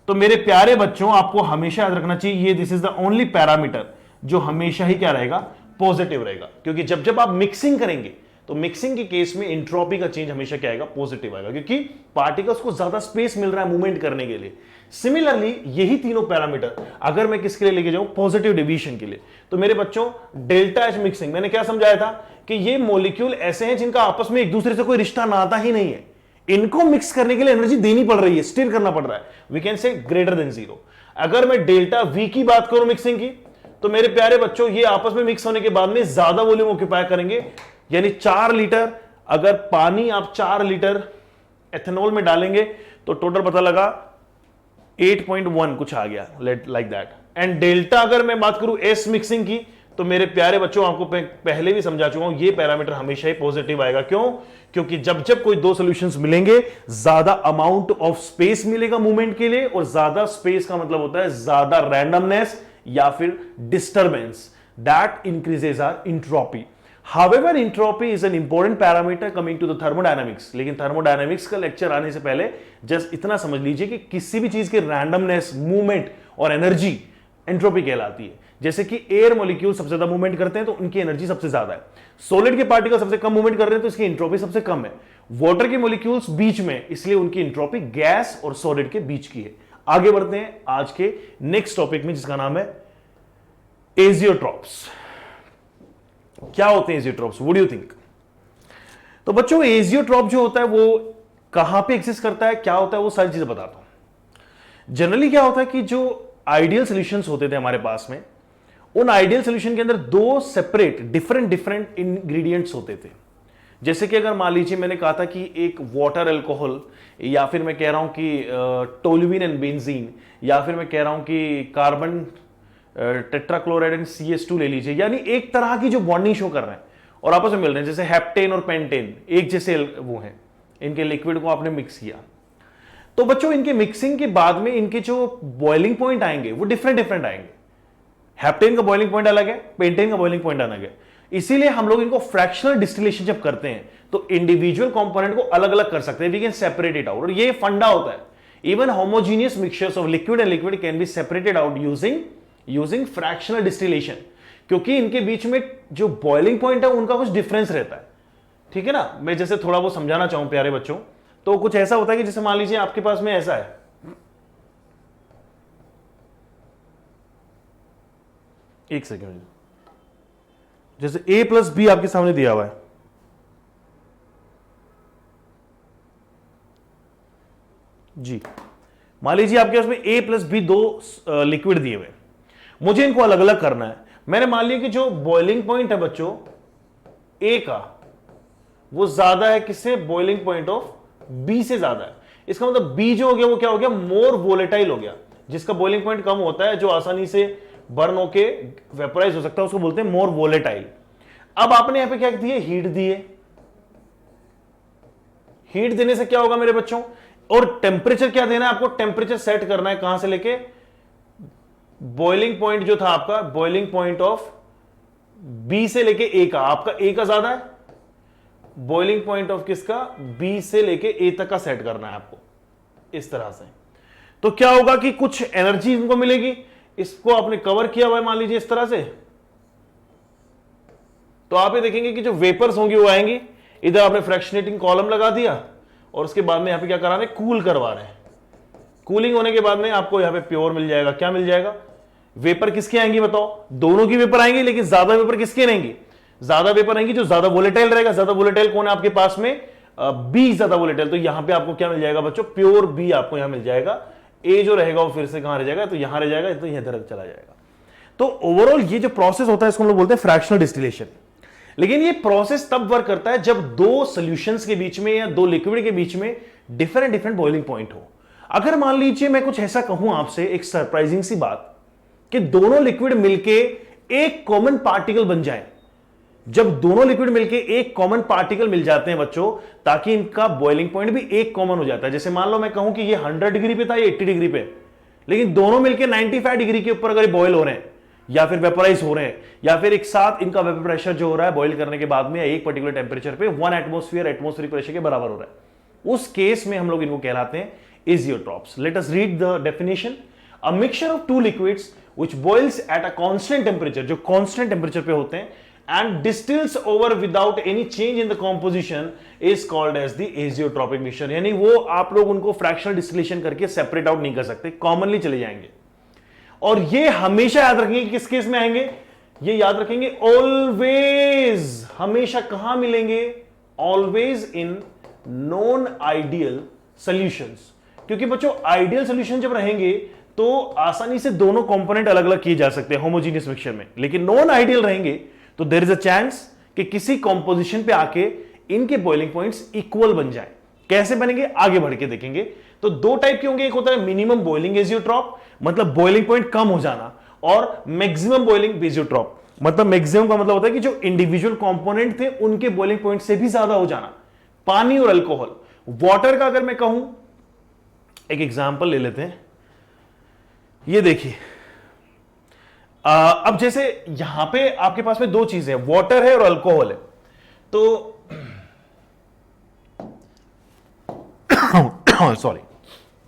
तो मेरे प्यारे बच्चों आपको हमेशा याद रखना चाहिए, ये this is the only parameter जो हमेशा ही क्या रहेगा, पॉजिटिव रहेगा, क्योंकि जब जब आप मिक्सिंग करेंगे तो मिक्सिंग के केस में एंट्रोपी का चेंज हमेशा क्या आएगा, पॉजिटिव आएगा, क्योंकि पार्टिकल्स को ज्यादा स्पेस मिल रहा है मूवमेंट करने के लिए। सिमिलरली यही तीनों पैरामीटर अगर मैं किसके लिए लेके जाऊं, पॉजिटिव डेविएशन के लिए, तो मेरे बच्चों डेल्टा एच मिक्सिंग मैंने क्या समझाया था कि ये मॉलिक्यूल ऐसे हैं जिनका आपस में एक दूसरे से कोई रिश्ता नाता ही नहीं है, इनको मिक्स करने के लिए एनर्जी देनी पड़ रही है, स्टिर करना पड़ रहा है, we can say greater than zero. अगर मैं डेल्टा वी की बात करूं मिक्सिंग की, तो मेरे प्यारे बच्चों ये आपस में मिक्स होने के बाद में ज्यादा वॉल्यूम ऑक्यूपाई करेंगे, यानी 4 लीटर अगर पानी आप 4 लीटर एथेनॉल में डालेंगे तो टोटल पता लगा 8.1 कुछ आ गया, लाइक दैट। एंड डेल्टा अगर मैं बात करूं एस मिक्सिंग की, तो मेरे प्यारे बच्चों आपको पहले भी समझा चुका हूं, ये पैरामीटर हमेशा ही पॉजिटिव आएगा। क्यों, क्योंकि जब जब कोई दो सॉल्यूशंस मिलेंगे ज्यादा अमाउंट ऑफ स्पेस मिलेगा मूवमेंट के लिए, और ज्यादा स्पेस का मतलब होता है ज्यादा रैंडमनेस या फिर disturbance, that increases our entropy. However, entropy is an important parameter coming to the thermodynamics, लेकिन थर्मोडायनामिक्स का लेक्चर आने से पहले जस्ट इतना समझ लीजिए कि किसी भी चीज के रैंडमनेस, मूवमेंट और एनर्जी एंट्रोपी कहलाती है। जैसे कि एयर मॉलिक्यूल सबसे ज्यादा मूवमेंट करते हैं तो उनकी एनर्जी सबसे ज्यादा है, सॉलिड के पार्टिकल सबसे कम मूवमेंट कर रहे हैं तो इसकी एंट्रोपी सबसे कम है, वाटर के मॉलिक्यूल्स बीच में, इसलिए उनकी एंट्रोपी गैस और सॉलिड के बीच की है। आगे बढ़ते हैं आज के नेक्स्ट टॉपिक में, जिसका नाम है एजियोट्रॉप्स। क्या होते हैं azeotropes, what do you think? तो बच्चों एजियोट्रॉप जो होता है वो कहां पे एग्जिस्ट करता है, क्या होता है, वो सारी चीजें बताता हूं। जनरली क्या होता है कि जो आइडियल सॉल्यूशंस होते थे हमारे पास में, उन आइडियल सॉल्यूशन के अंदर 2 सेपरेट डिफरेंट इंग्रेडिएंट्स होते थे। जैसे कि अगर मान लीजिए मैंने कहा था कि एक वाटर अल्कोहल, या फिर मैं कह रहा हूं कि टोल्यूइन एंड बेंजीन, या फिर मैं कह रहा हूं कि कार्बन टेट्राक्लोराइड एंड CH2 ले लीजिए, यानी एक तरह की जो बॉन्डिंग शो कर रहे हैं और आपस में मिल रहे हैं, जैसे हेप्टेन और पेंटेन एक जैसे वो हैं, इनके लिक्विड को आपने मिक्स किया, तो बच्चों इनके मिक्सिंग के बाद में इनके जो बॉइलिंग पॉइंट आएंगे वो डिफरेंट आएंगे। हेप्टेन का बॉइलिंग पॉइंट अलग है, पेंटेन का बॉइलिंग पॉइंट अलग है, इसीलिए हम लोग इनको फ्रैक्शनल डिस्टिलेशन जब करते हैं तो इंडिविजुअल कंपोनेंट को अलग अलग कर सकते हैं, we can separate it out, और ये फंडा होता है। Even homogeneous mixtures of liquid and liquid can be separated out using fractional distillation, क्योंकि इनके बीच में जो बॉइलिंग पॉइंट है उनका कुछ डिफरेंस रहता है, ठीक है ना। मैं जैसे थोड़ा वो समझाना चाहूं प्यारे बच्चों, तो कुछ ऐसा होता है कि जैसे मान लीजिए आपके पास में ऐसा है, एक सेकेंड, जैसे a प्लस बी आपके सामने दिया हुआ है, जी मान लीजिए आपके पास में a प्लस बी दो लिक्विड दिए हुए, मुझे इनको अलग अलग करना है। मैंने मान लिया कि जो बॉइलिंग पॉइंट है बच्चों a का, वो ज्यादा है किससे, बॉइलिंग पॉइंट ऑफ b से ज्यादा है। इसका मतलब b जो हो गया वो क्या हो गया, मोर वोलेटाइल हो गया। जिसका बॉइलिंग पॉइंट कम होता है, जो आसानी से बर्न होके वेपोराइज हो सकता है, उसको बोलते हैं मोर वोलेटाइल। अब आपने यहां पे क्या दिए, हीट दिए। हीट देने से क्या होगा मेरे बच्चों, और टेम्परेचर क्या देना है आपको, टेम्परेचर सेट करना है कहां से लेके, बॉइलिंग पॉइंट जो था आपका, बॉइलिंग पॉइंट ऑफ बी से लेके ए का, आपका ए का ज्यादा है, बॉइलिंग पॉइंट ऑफ किसका, बी से लेके ए तक का सेट करना है आपको इस तरह से। तो क्या होगा कि कुछ एनर्जी इनको मिलेगी, इसको आपने कवर किया हुआ है मान लीजिए इस तरह से, तो आप ये देखेंगे कि जो वेपर्स होंगी वो आएंगी, इधर आपने फ्रैक्शनेटिंग कॉलम लगा दिया और उसके बाद में यहां पे क्या करा रहे हैं, कूल करवा रहे हैं। कूलिंग होने के बाद में आपको यहां पे प्योर मिल जाएगा। क्या मिल जाएगा, वेपर किसके आएंगी बताओ, दोनों की वेपर आएंगी, लेकिन ज्यादा वेपर किसके रहेंगी, ज्यादा वेपर आएंगी जो ज्यादा वोलेटाइल रहेगा। ज्यादा वोलेटाइल कौन है आपके पास में, बी ज्यादा वोलेटाइल, तो यहां पे आपको क्या मिल जाएगा बच्चों, प्योर बी आपको यहां मिल जाएगा। ए जो रहेगा वो फिर से कहां रह जाएगा, तो यहां रह जाएगा, तो यहां इधर चला जाएगा। तो ओवरऑल ये जो प्रोसेस होता है इसको हम लोग बोलते हैं फ्रैक्शनल डिस्टिलेशन। लेकिन ये प्रोसेस तब वर्क करता है जब दो सॉल्यूशंस के बीच में या दो लिक्विड के बीच में डिफरेंट डिफरेंट बॉइलिंग पॉइंट हो। अगर मान लीजिए मैं कुछ ऐसा कहूं आपसे, एक सरप्राइजिंग सी बात, कि दोनों लिक्विड मिलके एक कॉमन पार्टिकल बन जाए। जब दोनों लिक्विड मिलके एक कॉमन पार्टिकल मिल जाते हैं बच्चों, ताकि इनका बॉइलिंग पॉइंट भी एक कॉमन हो जाता है। जैसे मान लो मैं कहूं कि ये 100 डिग्री पे था, ये 80 डिग्री पे, लेकिन दोनों मिलके 95 डिग्री के ऊपर अगर बॉयल हो रहे हैं या फिर वेपोराइज हो रहे हैं, या फिर एक साथ इनका वेपर प्रेशर जो हो रहा है बॉयल करने के बाद में एक पर्टिकुलर टेंपरेचर पे 1 एटमॉस्फेरिक प्रेशर के बराबर हो रहा है, उस केस में हम लोग इनको कहलाते हैं azeotropes. Let us read the definition. A mixture of two liquids which boils at a constant temperature, जो कांस्टेंट टेंपरेचर पे होते हैं, and distills over without any change in the composition is called as the azeotropic mixture। यानी वो आप लोग उनको fractional distillation करके सेपरेट आउट नहीं कर सकते, कॉमनली चले जाएंगे। और ये हमेशा याद रखेंगे किस केस में आएंगे, ये याद रखेंगे ऑलवेज, हमेशा कहां मिलेंगे, always in non ideal solutions. क्योंकि बच्चों आइडियल सॉल्यूशन जब रहेंगे तो आसानी से दोनों कंपोनेंट अलग अलग किए जा सकते हैं होमोजीनियस मिक्सचर में, लेकिन नॉन आइडियल रहेंगे तो देयर इज अ चांस कि किसी कंपोजिशन पे आके इनके बॉइलिंग पॉइंट्स इक्वल बन जाए। कैसे बनेंगे आगे बढ़ के देखेंगे। तो दो टाइप के होंगे, एक होता है मिनिमम बॉइलिंग एजियोट्रॉप, मतलब बॉइलिंग पॉइंट कम हो जाना, और मैक्सिमम बॉइलिंग बेजियोट्रॉप, मतलब मैक्सिमम का मतलब होता है कि जो इंडिविजुअल कंपोनेंट थे उनके बॉइलिंग पॉइंट से भी ज्यादा हो जाना। पानी और अल्कोहल, वाटर का अगर मैं कहूं, एक एग्जांपल ले लेते हैं, ये देखिए। अब जैसे यहां पे आपके पास में दो चीजें, वाटर है और अल्कोहल है, तो सॉरी,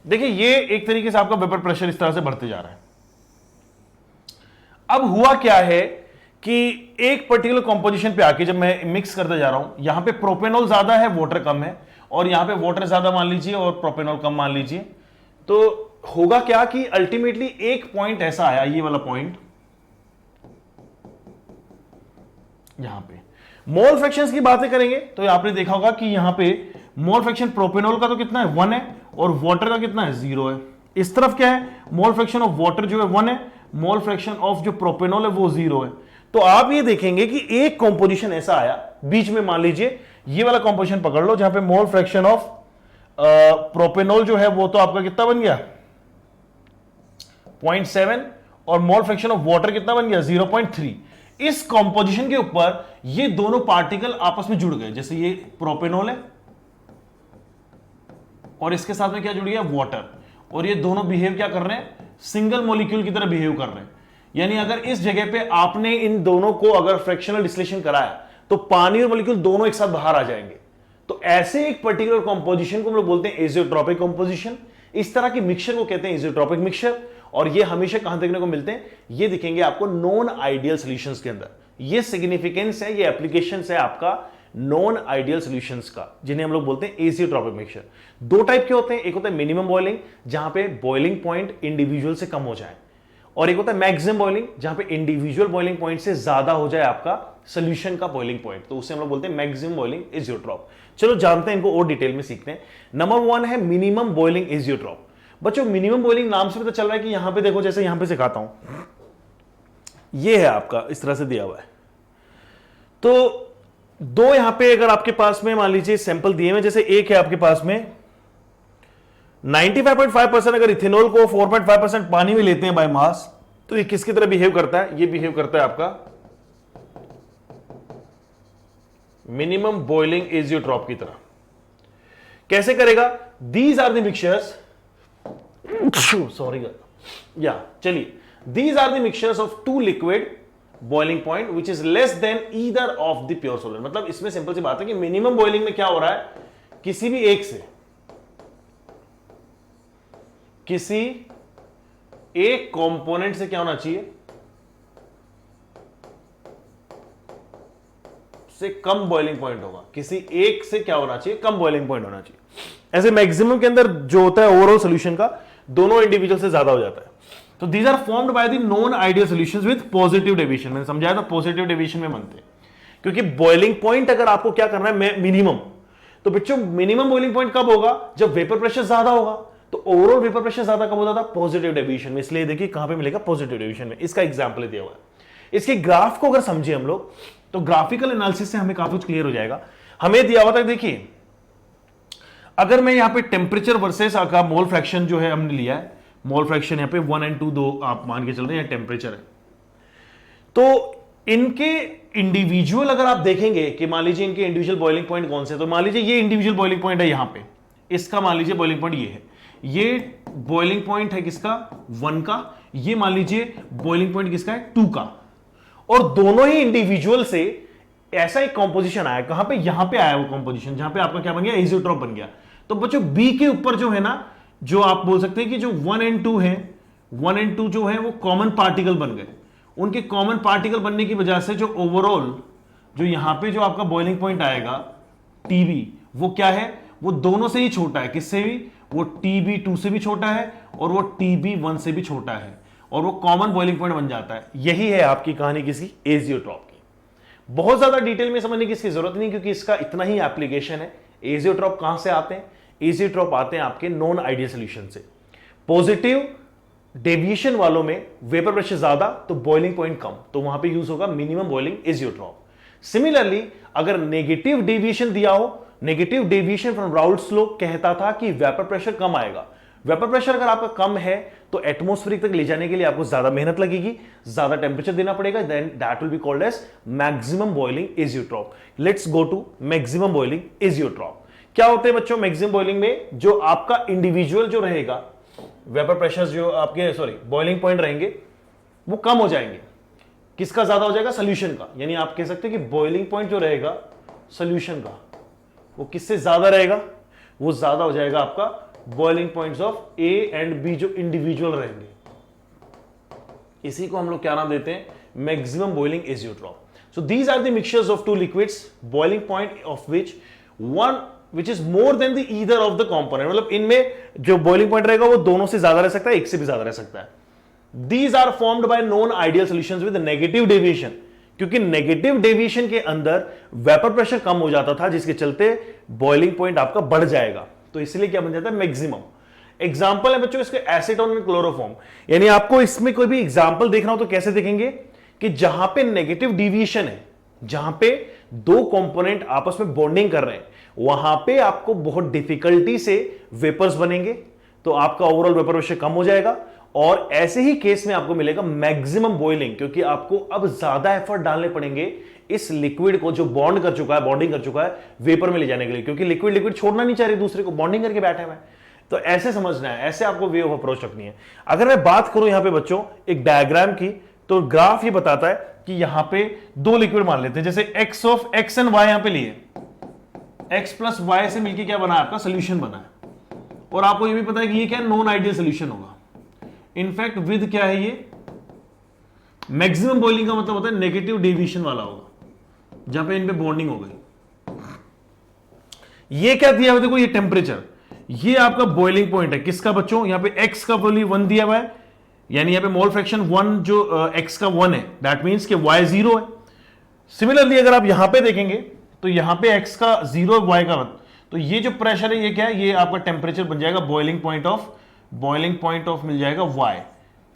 देखिए ये एक तरीके से आपका वेपर प्रेशर इस तरह से बढ़ते जा रहा है। अब हुआ क्या है कि एक पर्टिकुलर कंपोजिशन पे आके जब मैं मिक्स करते जा रहा हूं, यहां पे प्रोपेनॉल ज्यादा है, वाटर कम है, और यहां पे वाटर ज्यादा मान लीजिए और प्रोपेनॉल कम मान लीजिए, तो होगा क्या कि अल्टीमेटली एक पॉइंट ऐसा आया, ये वाला पॉइंट, यहां पे मोल फ्रैक्शंस की बातें करेंगे तो आपने देखा होगा कि यहां पे मोल फ्रैक्शन प्रोपेनॉल का तो कितना है, 1 है, और वाटर का कितना है, 0 है। इस तरफ क्या है, मोल फ्रैक्शन ऑफ वाटर जो है 1 है, मोल फ्रैक्शन ऑफ जो प्रोपेनॉल है वो 0 है। तो आप ये देखेंगे कि एक कंपोजिशन ऐसा आया बीच में, मान लीजिए ये वाला कंपोजिशन पकड़ लो, जहां पे मोल फ्रैक्शन ऑफ प्रोपेनॉल जो है वो तो आपका कितना बन गया, 0.7, और मोल फ्रैक्शन ऑफ वाटर कितना बन गया, 0.3। इस कंपोजिशन के ऊपर ये दोनों पार्टिकल आपस में जुड़ गए, जैसे ये प्रोपेनॉल है और इसके साथ में क्या जुड़ गया, वाटर, और ये दोनों बिहेव क्या कर रहे हैं, सिंगल मॉलिक्यूल की तरह बिहेव कर रहे हैं। यानी अगर इस जगह पे आपने इन दोनों को अगर फ्रैक्शनल डिस्टिलेशन कराया तो पानी और मॉलिक्यूल दोनों एक साथ बाहर आ जाएंगे। तो ऐसे एक पर्टिकुलर कंपोजिशन को हम लोग बोलते हैं एजियोट्रॉपिक कंपोजिशन। इस तरह के मिक्सचर को कहते हैं एजियोट्रॉपिक मिक्सचर, और ये हमेशा कहां देखने को मिलते हैं, ये दिखेंगे आपको नॉन आइडियल सॉल्यूशंस के अंदर। ये सिग्निफिकेंस है, ये एप्लीकेशन है आपका नॉन आइडियल सॉल्यूशंस का, जिन्हें हम लोग बोलते हैं एजियोट्रॉपिक मिक्सचर। दो टाइप के होते हैं, एक होता है मिनिमम बॉइलिंग, जहां पे बॉइलिंग पॉइंट इंडिविजुअल से कम हो जाए, और एक होता है मैक्सिमम बॉइलिंग, जहां पे इंडिविजुअल बॉइलिंग पॉइंट से ज्यादा हो जाए आपका सोल्यूशन का बॉइलिंग पॉइंट, तो उसे हम लोग बोलते हैं मैक्सिमम बॉइलिंग इजियोट्रॉप। चलो जानते हैं इनको और डिटेल में सीखते हैं। नंबर 1 है मिनिमम बॉइलिंग इजियोट्रॉप। बच्चों मिनिमम बॉइलिंग नाम से पता चल रहा है कि यहां पे देखो, जैसे यहां पे सिखाता हूं, ये है आपका इस तरह से दिया हुआ है। तो दो यहां पे अगर आपके पास में मान लीजिए सैंपल दिए हुए, जैसे एक है आपके पास में 95.5% अगर इथेनॉल को 4.5% पानी में लेते हैं बाय मास, तो ये किसकी तरह बिहेव करता है? ये बिहेव करता है आपका मिनिमम बॉइलिंग इजियोट्रॉप की तरह। कैसे करेगा? These are the mixtures, sorry या चलिए, these are the mixtures of two liquid boiling point which is less than either of the pure solvent। मतलब इसमें सिंपल सी बात है कि मिनिमम बॉइलिंग में क्या हो रहा है, किसी भी एक से, किसी एक कंपोनेंट से क्या होना चाहिए, से कम बॉइलिंग पॉइंट होगा। किसी एक से क्या होना चाहिए, कम बॉइलिंग पॉइंट होना चाहिए। ऐसे मैक्सिमम के अंदर जो होता है ओवरऑल सॉल्यूशन का, दोनों इंडिविजुअल से ज्यादा हो जाता है। तो these are formed by the non ideal solutions with positive deviation. मैंने समझाया था पॉजिटिव डेविएशन में बनते हैं, क्योंकि बॉइलिंग पॉइंट अगर आपको क्या करना है मिनिमम, तो बच्चों मिनिमम बॉइलिंग पॉइंट कब होगा? जब वेपर प्रेशर ज्यादा होगा। तो ओवरऑल वेपर प्रेशर ज्यादा कब होता था? पॉजिटिव डेविएशन में। इसलिए देखिए कहां पे मिलेगा, पॉजिटिव डेविएशन में। इसका एग्जांपल दिया हुआ है। इसके ग्राफ को अगर समझे हम लोग, तो ग्राफिकल एनालिसिस से हमें काफी कुछ क्लियर हो जाएगा। हमें दिया हुआ था, देखिए अगर मैं यहां पे टेम्परेचर वर्सेस का मोल फ्रैक्शन जो है हमने लिया है, मोल फ्रैक्शन यहां पे 1 और 2 दो आप मान के चल रहे हैं, टेम्परेचर है, तो इनके इंडिविजुअल अगर आप देखेंगे कि मान लीजिए इनके इंडिविजुअल बॉइलिंग पॉइंट कौन से, तो मान लीजिए ये इंडिविजुअल बॉइलिंग पॉइंट है यहां पे, इसका मान लीजिए बॉइलिंग पॉइंट ये है, ये बॉइलिंग पॉइंट है किसका? 1 का। ये मान लीजिए बॉइलिंग पॉइंट किसका है? 2 का। और दोनों ही इंडिविजुअल से ऐसा एक कॉम्पोजिशन आया, कहां पे? यहां पे आया वो कॉम्पोजिशन, जहां पे आपका क्या बन गया? एजियोट्रॉप बन गया। तो बच्चों बी के ऊपर जो है ना, जो आप बोल सकते हैं कि जो 1 और 2 है, 1 और 2 जो है वो कॉमन पार्टिकल बन गए। उनके कॉमन पार्टिकल बनने की वजह से जो ओवरऑल जो यहां पे जो आपका बॉइलिंग पॉइंट आएगा टीबी, वो क्या है? वो दोनों से ही छोटा है। किससे भी? वो TB2 से भी छोटा है और वो TB1 से भी छोटा है, और वो कॉमन बॉइलिंग पॉइंट बन जाता है। यही है आपकी कहानी किसी एजियोट्रॉप की। बहुत ज्यादा डिटेल में समझने की इसकी जरूरत नहीं, क्योंकि इसका इतना ही एप्लीकेशन है। एजियोट्रॉप कहां से आते हैं? एजियोट्रॉप आते हैं आपके नॉन आइडियल सॉल्यूशन से। पॉजिटिव डेविएशन वालों में वेपर प्रेशर ज्यादा तो बॉइलिंग पॉइंट कम, तो वहां पे यूज होगा मिनिमम बॉइलिंग एजियोट्रॉप। सिमिलरली अगर नेगेटिव डेविएशन दिया हो, negative deviation from Raoult's law कहता था कि वेपर प्रेशर कम आएगा। वेपर प्रेशर अगर आपका कम है तो एटमॉस्फेरिक तक ले जाने के लिए आपको ज्यादा मेहनत लगेगी, ज्यादा टेंपरेचर देना पड़ेगा, then that will be called as maximum boiling azeotrope. Let's go to maximum boiling azeotrope. क्या होते हैं बच्चों मैक्सिमम बॉइलिंग में? जो आपका इंडिविजुअल जो रहेगा वेपर प्रेशर, जो आपके बॉइलिंग पॉइंट रहेंगे वो कम हो जाएंगे। किसका ज्यादा हो जाएगा? सोल्यूशन का। यानी आप कह सकते हैं कि बॉइलिंग पॉइंट जो रहेगा सोल्यूशन का, वो किससे ज्यादा रहेगा? वो ज्यादा हो जाएगा आपका boiling points of A and B जो इंडिविजुअल रहेंगे। इसी को हम लोग क्या नाम देते हैं? Maximum boiling azeotrope. So these are the mixtures of two liquids, boiling point of which one which is more than the either of the component. मतलब इनमें जो बॉइलिंग पॉइंट रहेगा वो दोनों से ज्यादा रह सकता है, एक से भी ज्यादा रह सकता है। These are formed by non ideal solutions with negative deviation, क्योंकि नेगेटिव डेविएशन के अंदर वेपर प्रेशर कम हो जाता था, जिसके चलते बॉइलिंग पॉइंट आपका बढ़ जाएगा। तो इसलिए क्या बन जाता है? मैक्सिमम। एग्जांपल है बच्चों इसके एसीटोन एंड क्लोरोफॉर्म। यानी आपको इसमें कोई भी एग्जांपल देखना हो तो कैसे देखेंगे कि जहां पे नेगेटिव डेविएशन है, जहां पे दो कंपोनेंट आपस में बॉन्डिंग कर रहे हैं, वहां पे आपको बहुत डिफिकल्टी से वेपर्स बनेंगे, तो आपका ओवरऑल वेपर प्रेशर कम हो जाएगा। और ऐसे ही केस में आपको मिलेगा मैक्सिमम बॉइलिंग, क्योंकि आपको अब ज्यादा एफर्ट डालने पड़ेंगे इस लिक्विड को जो बॉन्ड कर चुका है, बॉन्डिंग कर चुका है, वेपर में ले जाने के लिए, क्योंकि लिक्विड छोड़ना नहीं चाह रही दूसरे को, बॉन्डिंग करके बैठे हुए। तो ऐसे समझना है, ऐसे आपको वे ऑफ अप्रोच रखनी है। अगर मैं बात करूं यहां पे बच्चों एक डायग्राम की, तो ग्राफ ये बताता है कि यहां पे दो लिक्विड मान लेते हैं, जैसे X of X and Y यहां पे लिए, एक्स प्लस वाई से मिलकर क्या बना है? आपका सोल्यूशन बना है। और आपको ये भी पता है कि ये क्या नॉन आइडियल सोल्यूशन होगा। इनफैक्ट विद क्या है? ये मैक्सिमम बॉइलिंग का मतलब होता है नेगेटिव डेविएशन वाला होगा, जहां पे इन पे बॉन्डिंग हो गई। ये क्या दिया हुआ? देखो ये टेम्परेचर, ये आपका बॉइलिंग पॉइंट है किसका बच्चों? यहां पे x का वैल्यू 1 दिया हुआ है, यानी यहां पे मोल फ्रैक्शन 1 जो x का 1 है, दैट मीन्स कि y 0 है। सिमिलरली अगर आप यहां पे देखेंगे तो यहां पे x का 0 y का 1, तो ये जो प्रेशर है ये क्या है, ये आपका टेम्परेचर बन जाएगा बॉइलिंग पॉइंट ऑफ मिल जाएगा y,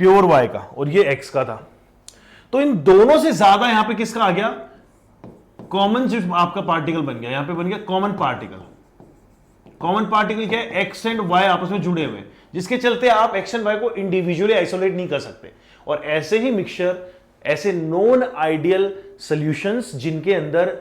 प्योर y का, और ये x का था। तो इन दोनों से ज्यादा यहां पे किसका आ गया, कॉमन जो आपका पार्टिकल बन गया, यहां पे बन गया कॉमन पार्टिकल। कॉमन पार्टिकल क्या है, x एंड y आपस में जुड़े हुए, जिसके चलते आप x एंड y को इंडिविजुअली आइसोलेट नहीं कर सकते। और ऐसे ही मिक्सचर, ऐसे नॉन आइडियल सॉल्यूशंस जिनके अंदर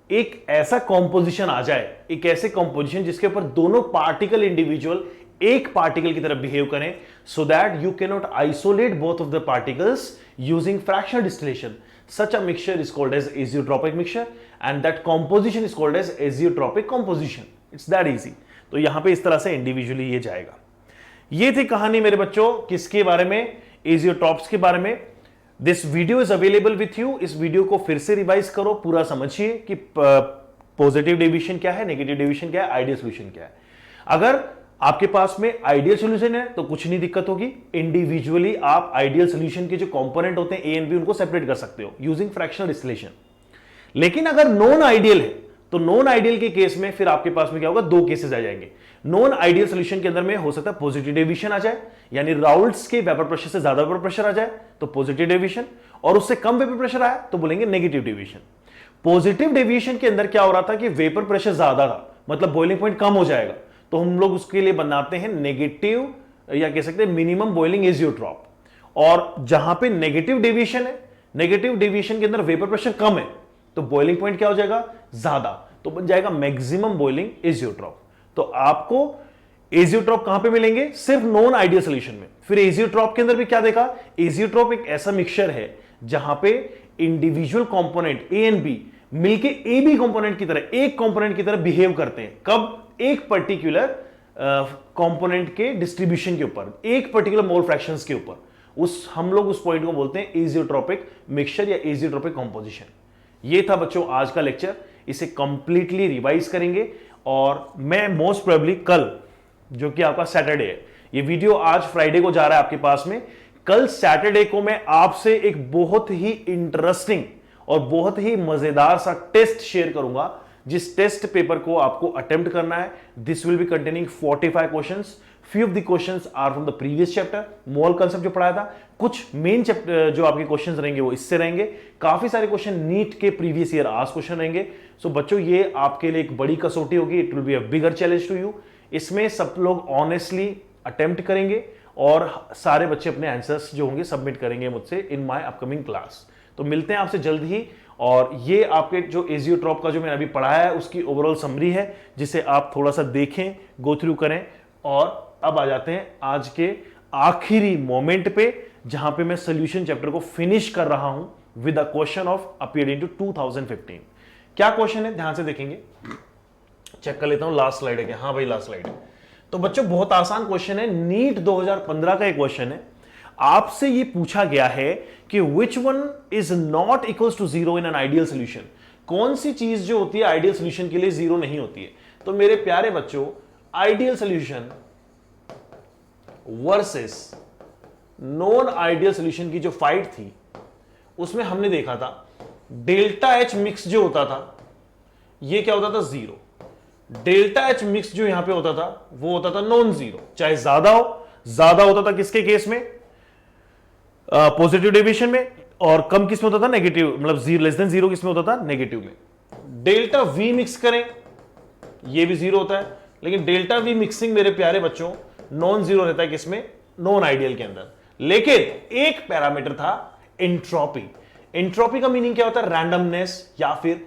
एक ऐसा कॉम्पोजिशन आ जाए, एक ऐसे कॉम्पोजिशन जिसके ऊपर दोनों पार्टिकल इंडिविजुअल एक पार्टिकल की तरह बिहेव करें, so that you can not isolate both of the particles using fractional distillation. Such a mixture is called as azeotropic mixture and that composition is called as azeotropic composition. It's that easy. तो यहां पे इस तरह से individually ये जाएगा। ये थी कहानी मेरे बच्चों, किसके बारे में, एजियोट्रॉप्स के बारे में। This video is available with you. इस वीडियो को फिर से रिवाइज करो, पूरा समझिए कि पॉजिटिव डेविएशन क्या है, नेगेटिव डेविएशन क्या है, आइडियल सॉल्यूशन क्या है। अगर आपके पास में आइडियल सॉल्यूशन है तो कुछ नहीं दिक्कत होगी, इंडिविजुअली आप आइडियल सॉल्यूशन के जो कंपोनेंट होते हैं ए एंड बी उनको सेपरेट कर सकते हो यूजिंग फ्रैक्शनल डिस्टिलेशन। लेकिन अगर नॉन आइडियल है तो नॉन आइडियल के केस में फिर आपके पास में क्या होगा, दो केसेस आ जाएंगे। नॉन आइडियल सॉल्यूशन के अंदर में हो सकता है पॉजिटिव डेविएशन आ जाए, यानी राउल्ट्स के वेपर प्रेशर से ज्यादा वेपर प्रेशर आ जाए तो पॉजिटिव डेविएशन, और उससे कम वेपर प्रेशर आया तो बोलेंगे नेगेटिव डेविएशन। पॉजिटिव डेविएशन के अंदर क्या हो रहा था कि वेपर प्रेशर ज्यादा था, मतलब बॉइलिंग पॉइंट कम हो जाएगा, तो हम लोग उसके लिए बनाते हैं नेगेटिव या कह सकते हैं मिनिमम बॉइलिंग एजियोट्रॉप। और जहां पे नेगेटिव डेविएशन है, नेगेटिव डेविएशन के अंदर वेपर प्रेशर कम है, तो बॉइलिंग पॉइंट क्या हो जाएगा, ज्यादा, तो बन जाएगा मैक्सिमम बॉइलिंग एजियोट्रॉप। तो आपको एजियोट्रॉप कहां पे मिलेंगे, सिर्फ नॉन आइडियल सॉल्यूशन में। फिर एजियोट्रॉप के अंदर भी क्या देखा, एजियोट्रॉप एक ऐसा मिक्सचर है जहां पे individual component A and B मिलके ए बी कंपोनेंट की तरह, एक कंपोनेंट की तरह बिहेव करते हैं। कब, एक पर्टिकुलर कंपोनेंट के डिस्ट्रीब्यूशन के ऊपर, एक पर्टिकुलर मोल फ्रैक्शंस के ऊपर, उस हम लोग उस पॉइंट को बोलते हैं एजियोट्रोपिक मिक्सचर या एजियोट्रोपिक कंपोजिशन। ये था बच्चों आज का लेक्चर, इसे कंप्लीटली रिवाइज करेंगे। और मैं मोस्ट प्रोबेबली कल, जो कि आपका सैटरडे है, ये वीडियो आज फ्राइडे को जा रहा है आपके पास में, कल सैटरडे को मैं आपसे एक बहुत ही इंटरेस्टिंग और बहुत ही मजेदार सा टेस्ट शेयर करूंगा, जिस टेस्ट पेपर को आपको अटेम्प्ट करना है। This will be containing 45 questions. Few of the questions are from the previous chapter, mole concept जो पढ़ाया था, कुछ मेन चैप्टर जो आपके क्वेश्चंस रहेंगे वो इससे रहेंगे, काफी सारे क्वेश्चन नीट के प्रीवियस ईयर आज क्वेश्चन रहेंगे। सो बच्चों ये आपके लिए एक बड़ी कसौटी होगी, it will be a bigger challenge to you. इसमें सब लोग ऑनेस्टली अटेम्प्ट करेंगे और सारे बच्चे अपने आंसर्स जो होंगे सबमिट करेंगे मुझसे इन माय अपकमिंग क्लास। तो मिलते हैं आपसे जल्द ही। और ये आपके जो एजियोट्रॉप का जो मैंने अभी पढ़ाया है उसकी ओवरऑल समरी है, जिसे आप थोड़ा सा देखें, गो थ्रू करें। और अब आ जाते हैं आज के आखिरी मोमेंट पे, जहां पे मैं सॉल्यूशन चैप्टर को फिनिश कर रहा हूं with a question of appeared in 2015। क्या क्वेश्चन है ध्यान से देखेंगे, चेक कर लेता हूं लास्ट स्लाइड है क्या, हाँ भाई लास्ट स्लाइड है। तो बच्चों बहुत आसान क्वेश्चन है, नीट 2015 का एक क्वेश्चन है। आपसे ये पूछा गया है कि which one is not equals to zero in an ideal solution. कौन सी चीज जो होती है आइडियल सोल्यूशन के लिए जीरो नहीं होती है। तो मेरे प्यारे बच्चों, ideal solution versus non ideal solution की जो फाइट थी, उसमें हमने देखा था डेल्टा एच मिक्स जो होता था, ये क्या होता था, जीरो। डेल्टा एच मिक्स जो यहां पे होता था वो होता था नॉन जीरो, चाहे ज्यादा हो। ज्यादा होता था किसके केस में, पॉजिटिव डेविएशन में, और कम किस में होता था, नेगेटिव, मतलब लेस देन जीरो किस में होता था, नेगेटिव में। डेल्टा वी मिक्स करें, ये भी जीरो होता है, लेकिन डेल्टा वी मिक्सिंग मेरे प्यारे बच्चों नॉन जीरो रहता है किसमें, नॉन आइडियल के अंदर। लेकिन एक पैरामीटर था एंट्रोपी। एंट्रोपी का मीनिंग क्या होता है, रैंडमनेस या फिर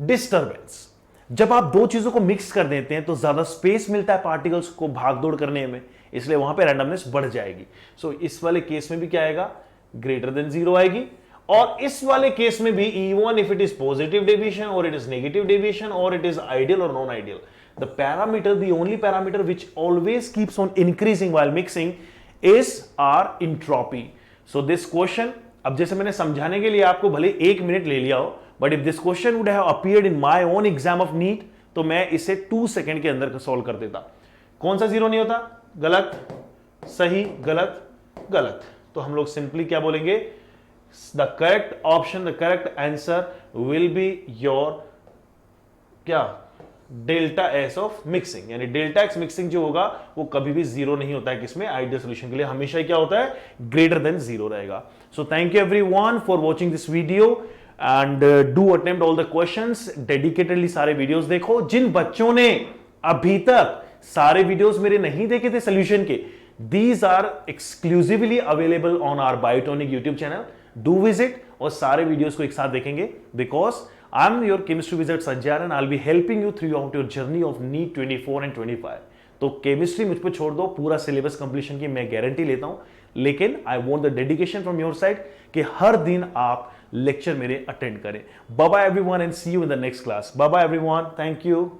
डिस्टर्बेंस। जब आप दो चीजों को मिक्स कर देते हैं तो ज्यादा स्पेस मिलता है पार्टिकल्स को भागदौड़ करने में, इसलिए वहां पे रैंडमनेस बढ़ जाएगी। सो इस वाले केस में भी क्या आएगा, ग्रेटर देन जीरो आएगी। और इस वाले केस में भी even if it is positive deviation और इट इज नेगेटिव डेविएशन और इट इज आइडियल और non ideal, the parameter, the only parameter which always keeps on increasing while mixing is our entropy. So this question, अब जैसे मैंने समझाने के लिए आपको भले 1 मिनट ले लिया हो, but if this question would have appeared in my own exam of NEET, तो मैं इसे 2 सेकंड के अंदर सॉल्व कर देता। कौन सा जीरो नहीं होता, गलत, सही, गलत, गलत। तो हम लोग सिंपली क्या बोलेंगे, the correct option, the correct answer will be your क्या, डेल्टा एस ऑफ मिक्सिंग, यानी डेल्टा एक्स मिक्सिंग जो होगा वो कभी भी जीरो नहीं होता है किसमें, आइडियल सॉल्यूशन के लिए हमेशा ही क्या होता है, ग्रेटर देन जीरो रहेगा। So thank you everyone for watching this video and do attempt all the questions, dedicatedly सारे वीडियोस देखो। जिन बच्चों ने अभी तक सारे वीडियोस मेरे नहीं देखे थे सोल्यूशन के, these are exclusively available on our Biotonic YouTube channel, do visit और सारे वीडियोस को एक साथ देखेंगे, because I am your chemistry wizard Sajjan and I will be helping you throughout your journey of NEET 24 and 25। तो chemistry मुझ पर छोड़ दो, पूरा सिलेबस कंप्लीशन की मैं गारंटी लेता हूं, लेकिन I want the dedication from your side कि हर दिन आप लेक्चर मेरे अटेंड करें। Bye bye everyone and see you in the next class. Bye bye everyone, thank you.